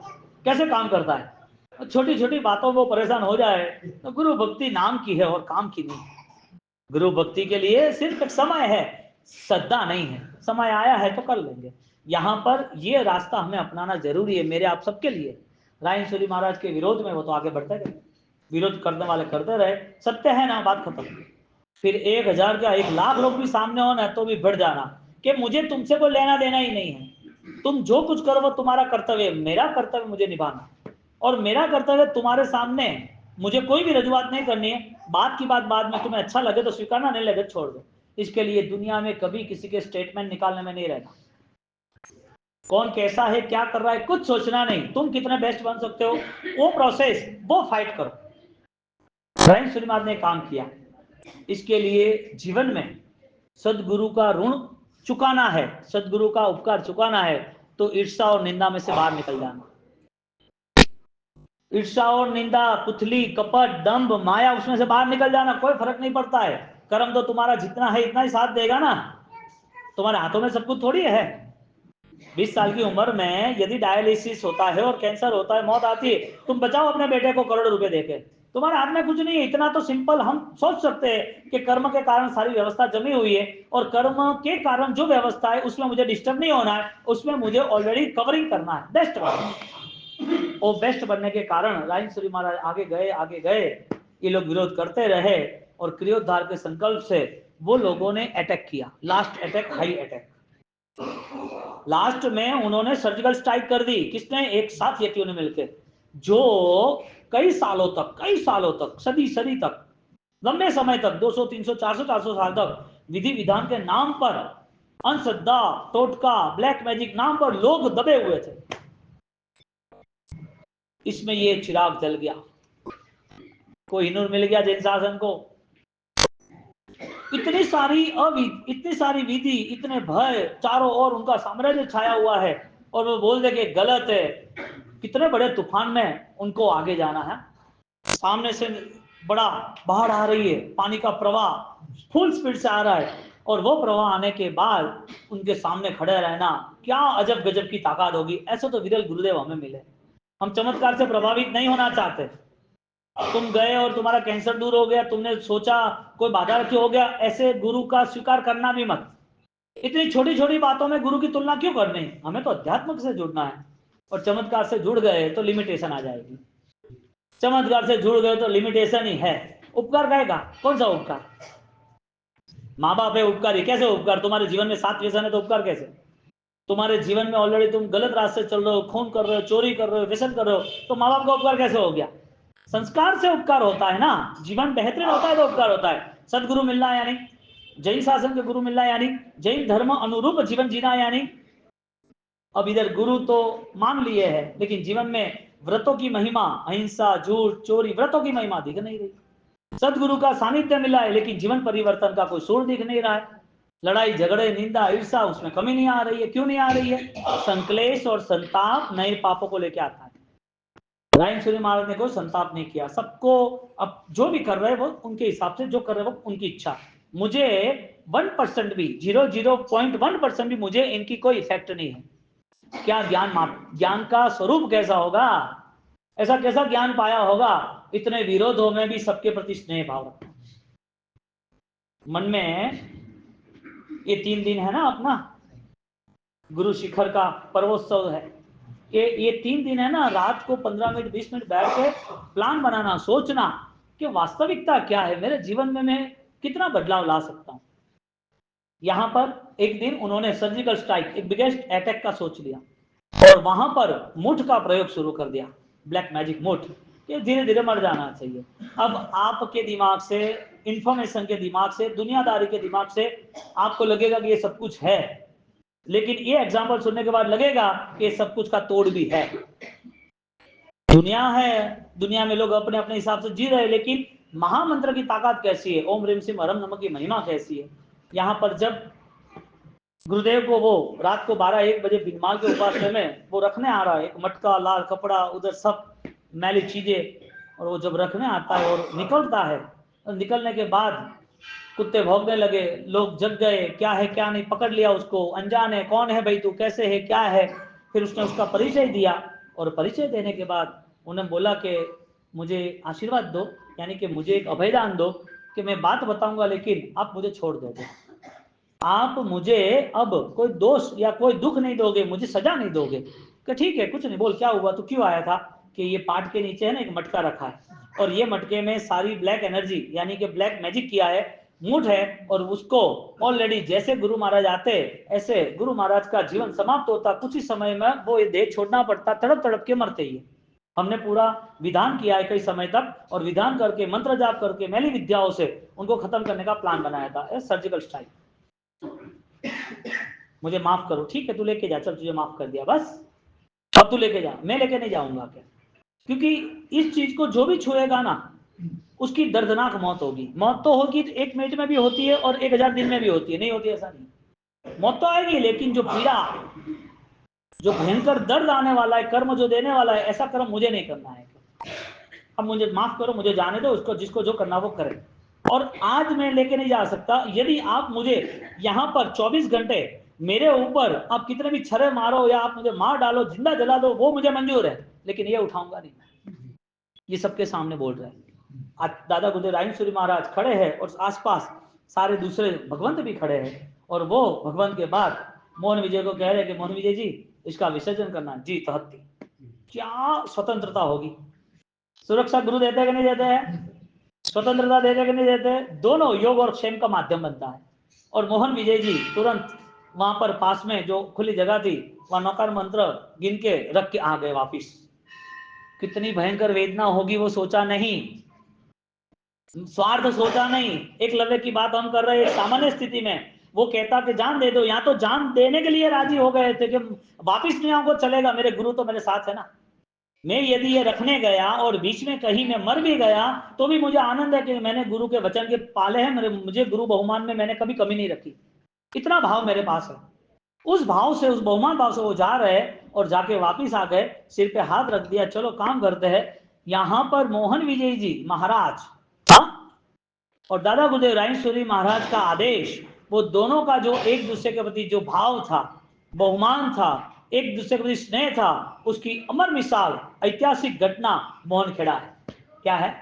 कैसे काम करता है। छोटी छोटी बातों में परेशान हो जाए तो गुरु भक्ति नाम की है और काम की नहीं। गुरु भक्ति के लिए सिर्फ एक समय है, श्रद्धा नहीं है। समय आया है तो कर लेंगे। यहाँ पर ये रास्ता हमें अपनाना जरूरी है, मेरे आप सबके लिए। रायन सूरी महाराज के विरोध में वो तो आगे बढ़ते रहे, विरोध करने वाले करते रहे, सत्य है ना, बात खत्म। फिर 1000 का 1,00,000 लोग भी सामने हो ना तो भी बढ़ जाना कि मुझे तुमसे कोई लेना देना ही नहीं है, तुम जो कुछ करो वो तुम्हारा कर्तव्य, मेरा कर्तव्य मुझे निभाना, और मेरा कर्तव्य तुम्हारे सामने, मुझे कोई भी रजुआत नहीं करनी है। बात की बात बाद में, तुम्हें अच्छा लगे तो स्वीकारना, नहीं लगे छोड़ दो। इसके लिए दुनिया में कभी किसी के स्टेटमेंट निकालने में नहीं रहना। कौन कैसा है, क्या कर रहा है, कुछ सोचना नहीं, तुम कितने बेस्ट बन सकते हो, वो प्रोसेस, वो फाइट करो। राइन श्रीमाद ने काम किया। इसके लिए जीवन में सदगुरु का ऋण चुकाना है, सदगुरु का उपकार चुकाना है, तो ईर्ष्या और निंदा में से बाहर निकल जाना। ईर्ष्या और निंदा, पुतली, कपट, दंभ, माया, उसमें से बाहर निकल जाना। कोई फर्क नहीं पड़ता है, कर्म तो तुम्हारा जितना है इतना ही साथ देगा ना, तुम्हारे हाथों में सब कुछ थोड़ी है। 20 साल की उम्र में यदि डायलिसिस होता है और कैंसर होता है, मौत आती है, तुम बचाओ अपने बेटे को करोड़ रुपए देके, तुम्हारे हाथ में कुछ नहीं है। इतना तो सिंपल हम सोच सकते हैं कि कर्म के कारण सारी व्यवस्था जमी हुई है, और कर्म के कारण जो व्यवस्था है उसमें मुझे डिस्टर्ब नहीं होना है, उसमें मुझे ऑलरेडी कवरिंग करना है, बेस्ट बनना है। वो बेस्ट बनने के कारण राइन श्री महाराज आगे गए, आगे गए, ये लोग विरोध करते रहे, और क्रियोद्धार के संकल्प से वो लोगों ने अटैक किया। Last attack, high attack, last में उन्होंने सर्जिकल स्ट्राइक कर दी। किसने? एक साथ यतियों ने मिलकर, जो कई सालों तक, सदी सदी तक, लंबे समय तक, 200 300 400 400 साल तक विधि विधान के नाम पर, अंधश्रद्धा, टोटका, ब्लैक मैजिक नाम पर लोग दबे हुए थे। इसमें ये चिराग जल गया, कोहिनूर मिल गया जैन शासन को। इतनी सारी विधि, इतने भय, चारों ओर उनका साम्राज्य छाया हुआ है, और वो बोल दे कि गलत है। कितने बड़े तूफान में उनको आगे जाना है। सामने से बड़ा बाढ़ आ रही है, पानी का प्रवाह फुल स्पीड से आ रहा है, और वो प्रवाह आने के बाद उनके सामने खड़े रहना, क्या अजब गजब की ताकत होगी। ऐसे तो विरल गुरुदेव हमें मिले। हम चमत्कार से प्रभावित नहीं होना चाहते। तुम गए और तुम्हारा कैंसर दूर हो गया, तुमने सोचा कोई बाधा रखी हो गया, ऐसे गुरु का स्वीकार करना भी मत। इतनी छोटी छोटी बातों में गुरु की तुलना क्यों करनी? हमें तो अध्यात्म से जुड़ना है, और चमत्कार से जुड़ गए तो लिमिटेशन आ जाएगी। चमत्कार से जुड़ गए तो लिमिटेशन ही है। उपकार कहेगा, कौन सा उपकार? माँ बाप है उपकारी, कैसे उपकार? तुम्हारे जीवन में 7 व्यसन है तो उपकार कैसे? तुम्हारे जीवन में ऑलरेडी तुम गलत रास्ते चल रहे हो, खून कर रहे हो, चोरी कर रहे हो, व्यसन कर रहे हो, तो माँ बाप का उपकार कैसे हो गया? संस्कार से उपकार होता है ना। जीवन बेहतरीन होता है तो उपकार होता है। सदगुरु मिलना यानी जैन शासन के गुरु मिलना, यानी जैन धर्म अनुरूप जीवन जीना, यानी अब इधर गुरु तो मान लिए हैं, लेकिन जीवन में व्रतों की महिमा, अहिंसा, झूठ, चोरी, व्रतों की महिमा दिख नहीं रही। सदगुरु का सानिध्य मिला है, लेकिन जीवन परिवर्तन का कोई सूर दिख नहीं रहा है। लड़ाई झगड़े, निंदा, ईर्षा, उसमें कमी नहीं आ रही है। क्यों नहीं आ रही है? संक्लेश और संताप नए पापों को लेकर आता है। राइन सूर्य महाराज ने कोई संताप नहीं किया, सबको अब जो भी कर रहे हैं वो उनके हिसाब से जो कर रहे हैं वो उनकी इच्छा। मुझे 1% भी 0.1% भी मुझे इनकी कोई इफेक्ट नहीं है। क्या ज्ञान ज्ञान का स्वरूप कैसा होगा? ऐसा कैसा ज्ञान पाया होगा? इतने विरोधों में भी सबके प्रति स्नेह भाव रखना। मन में ये 3 दिन है ना अपना गुरु शिखर का पर्वोत्सव है, ये 3 दिन है ना, रात को 15 मिनट 20 मिनट बैठ के प्लान बनाना, सोचना कि वास्तविकता क्या है, मेरे जीवन में मैं कितना बदलाव ला सकता हूं। यहां पर एक दिन उन्होंने सर्जिकल स्ट्राइक, एक बिगेस्ट अटैक का सोच लिया, और वहां पर मुठ का प्रयोग शुरू कर दिया, ब्लैक मैजिक मुठ। ये धीरे धीरे मर जाना चाहिए। अब आपके दिमाग से, इंफॉर्मेशन के दिमाग से, दुनियादारी के दिमाग से आपको लगेगा कि ये सब कुछ है, लेकिन ये एग्जाम्पल सुनने के बाद लगेगा कि ये सब कुछ का तोड़ भी है। दुनिया है, दुनिया में लोग अपने अपने हिसाब से जी रहे हैं, लेकिन महामंत्र की ताकत कैसी है, ओम ह्रीम सिम हरम नमः की महिमा कैसी है। यहां पर जब गुरुदेव को वो रात को 12-1 बजे बिनमाल के उपासने में वो रखने आ रहा है, एक मटका, लाल कपड़ा, उधर सब मैली चीजें, और वो जब रखने आता है और निकलता है, और निकलने के बाद कुत्ते भौंकने लगे, लोग जग गए, क्या है क्या नहीं, पकड़ लिया उसको, अनजान है, कौन है भाई तू, कैसे है, क्या है। फिर उसने उसका परिचय दिया, और परिचय देने के बाद उन्हें बोला कि मुझे आशीर्वाद दो, यानी कि मुझे एक अभयदान दो कि मैं बात बताऊंगा लेकिन आप मुझे छोड़ दोगे, आप मुझे अब कोई दोष या कोई दुख नहीं दोगे, मुझे सजा नहीं दोगे। कि ठीक है, कुछ नहीं, बोल क्या हुआ, तो क्यों आया था? कि ये पाट के नीचे है ना एक मटका रखा है, और ये मटके में सारी ब्लैक एनर्जी यानी कि ब्लैक मैजिक किया है, मूड है, और उसको ऑलरेडी जैसे गुरु महाराज आते ऐसे गुरु महाराज का जीवन समाप्त होता, कुछ ही समय में वो ये देह छोड़ना पड़ता, तड़प तड़प के मरते ही। हमने पूरा विधान किया है कई समय तक, और विधान करके मंत्र जाप करके मैली विद्याओं से उनको खत्म करने का प्लान बनाया था, सर्जिकल स्ट्राइक। मुझे माफ करो, ठीक है तू लेके जा, चल तुझे माफ कर दिया, बस अब तू लेके जा, मैं लेके नहीं जाऊंगा क्या? क्योंकि इस चीज को जो भी छुएगा ना, उसकी दर्दनाक मौत होगी। मौत तो होगी, 1 मिनट में भी होती है और 1000 दिन में भी होती है, नहीं होती ऐसा नहीं। मौत तो आएगी, लेकिन जो पीड़ा, जो भयंकर दर्द आने वाला है, कर्म जो देने वाला है, ऐसा कर्म मुझे नहीं करना है। अब मुझे माफ करो, मुझे जाने दो, उसको जिसको जो करना वो करे। और आज मैं लेके नहीं जा सकता। यदि आप मुझे यहाँ पर 24 घंटे मेरे ऊपर आप कितने भी छरे मारो, या आप मुझे मार डालो, जिंदा जला दो, वो मुझे मंजूर है, लेकिन ये उठाऊंगा नहीं। ये सबके सामने बोल रहे हैं। आज दादा गुरुदेव राइन सूर्य महाराज खड़े हैं, और आसपास सारे दूसरे भगवंत भी खड़े हैं, और वो भगवंत के बाद मोहन विजय को कह रहे हैं कि मोहन विजय जी इसका विसर्जन करना। जी तहत्ती, क्या स्वतंत्रता होगी। सुरक्षा गुरु देते कि नहीं देते हैं? स्वतंत्रता देते कि नहीं देते? दोनों योग और क्षेम का माध्यम बनता है। और मोहन विजय जी तुरंत वहां पर पास में जो खुली जगह थी, वहां नौकार मंत्र गिन के रख के आ गए वापिस। कितनी भयंकर वेदना होगी वो सोचा नहीं, स्वार्थ सोचा नहीं। एक लवे की बात हम कर रहे हैं सामान्य स्थिति में, वो कहता कि जान दे दो, यहाँ तो जान देने के लिए राजी हो गए थे कि वापिस नहीं आऊंगा, चलेगा, मेरे गुरु तो मेरे साथ है ना। मैं यदि ये रखने गया और बीच में कहीं मैं मर भी गया तो भी मुझे आनंद है कि मैंने गुरु के वचन के पाले हैं, मुझे गुरु बहुमान में मैंने कभी कमी नहीं रखी। इतना भाव मेरे पास है। उस भाव से, उस बहुमान भाव से वो जा रहे, और जाके वापिस आ गए, सिर पे हाथ रख दिया, चलो काम करते हैं। यहां पर मोहन विजय जी महाराज और दादा गुरुदेव रायेश्वरी महाराज का आदेश, वो दोनों का जो एक दूसरे के प्रति जो भाव था, बहुमान था, एक दूसरे के प्रति स्नेह था, उसकी अमर मिसाल ऐतिहासिक घटना मोहनखेड़ा है। क्या है?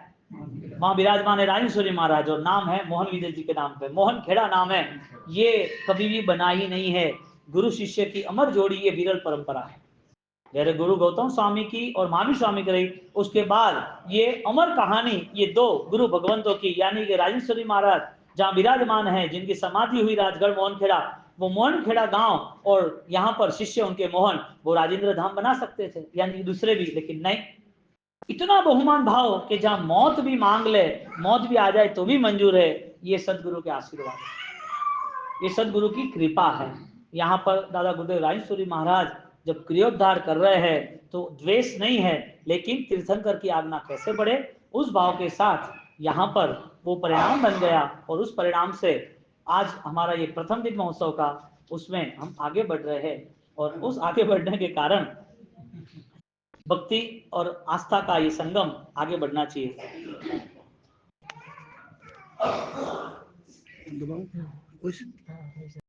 वहां विराजमान है राजेश्वरी महाराज और नाम है मोहन विजय जी के नाम पे, मोहनखेड़ा नाम है। ये कभी भी बना ही नहीं है, गुरु शिष्य की अमर जोड़ी ये विरल परंपरा है। मेरे गुरु गौतम स्वामी की और मामी स्वामी की रही, उसके बाद ये अमर कहानी ये दो गुरु भगवंतों की, यानी कि राजेश्वरी महाराज जहाँ विराजमान है, जिनकी समाधि हुई राजगढ़ मोहनखेड़ा, वो मोहनखेड़ा गांव, और यहाँ पर शिष्य उनके मोहन, वो राजेंद्र धाम बना सकते थे, यानी दूसरे भी, लेकिन नहीं। इतना बहुमान भाव कि जहां मौत भी मांग ले, मौत भी आ जाए तो भी मंजूर है। ये सदगुरु के आशीर्वाद है, ये सदगुरु की कृपा है। यहाँ पर दादा गुरुदेव राजेश्वरी महाराज जब क्रियोद्धार कर रहे हैं तो द्वेष नहीं है, लेकिन तीर्थंकर की आज्ञा कैसे बढ़े, उस भाव के साथ यहाँ पर वो परिणाम बन गया। और उस परिणाम से आज हमारा ये प्रथम दिन महोत्सव का, उसमें हम आगे बढ़ रहे हैं। और उस आगे बढ़ने के कारण भक्ति और आस्था का ये संगम आगे बढ़ना चाहिए।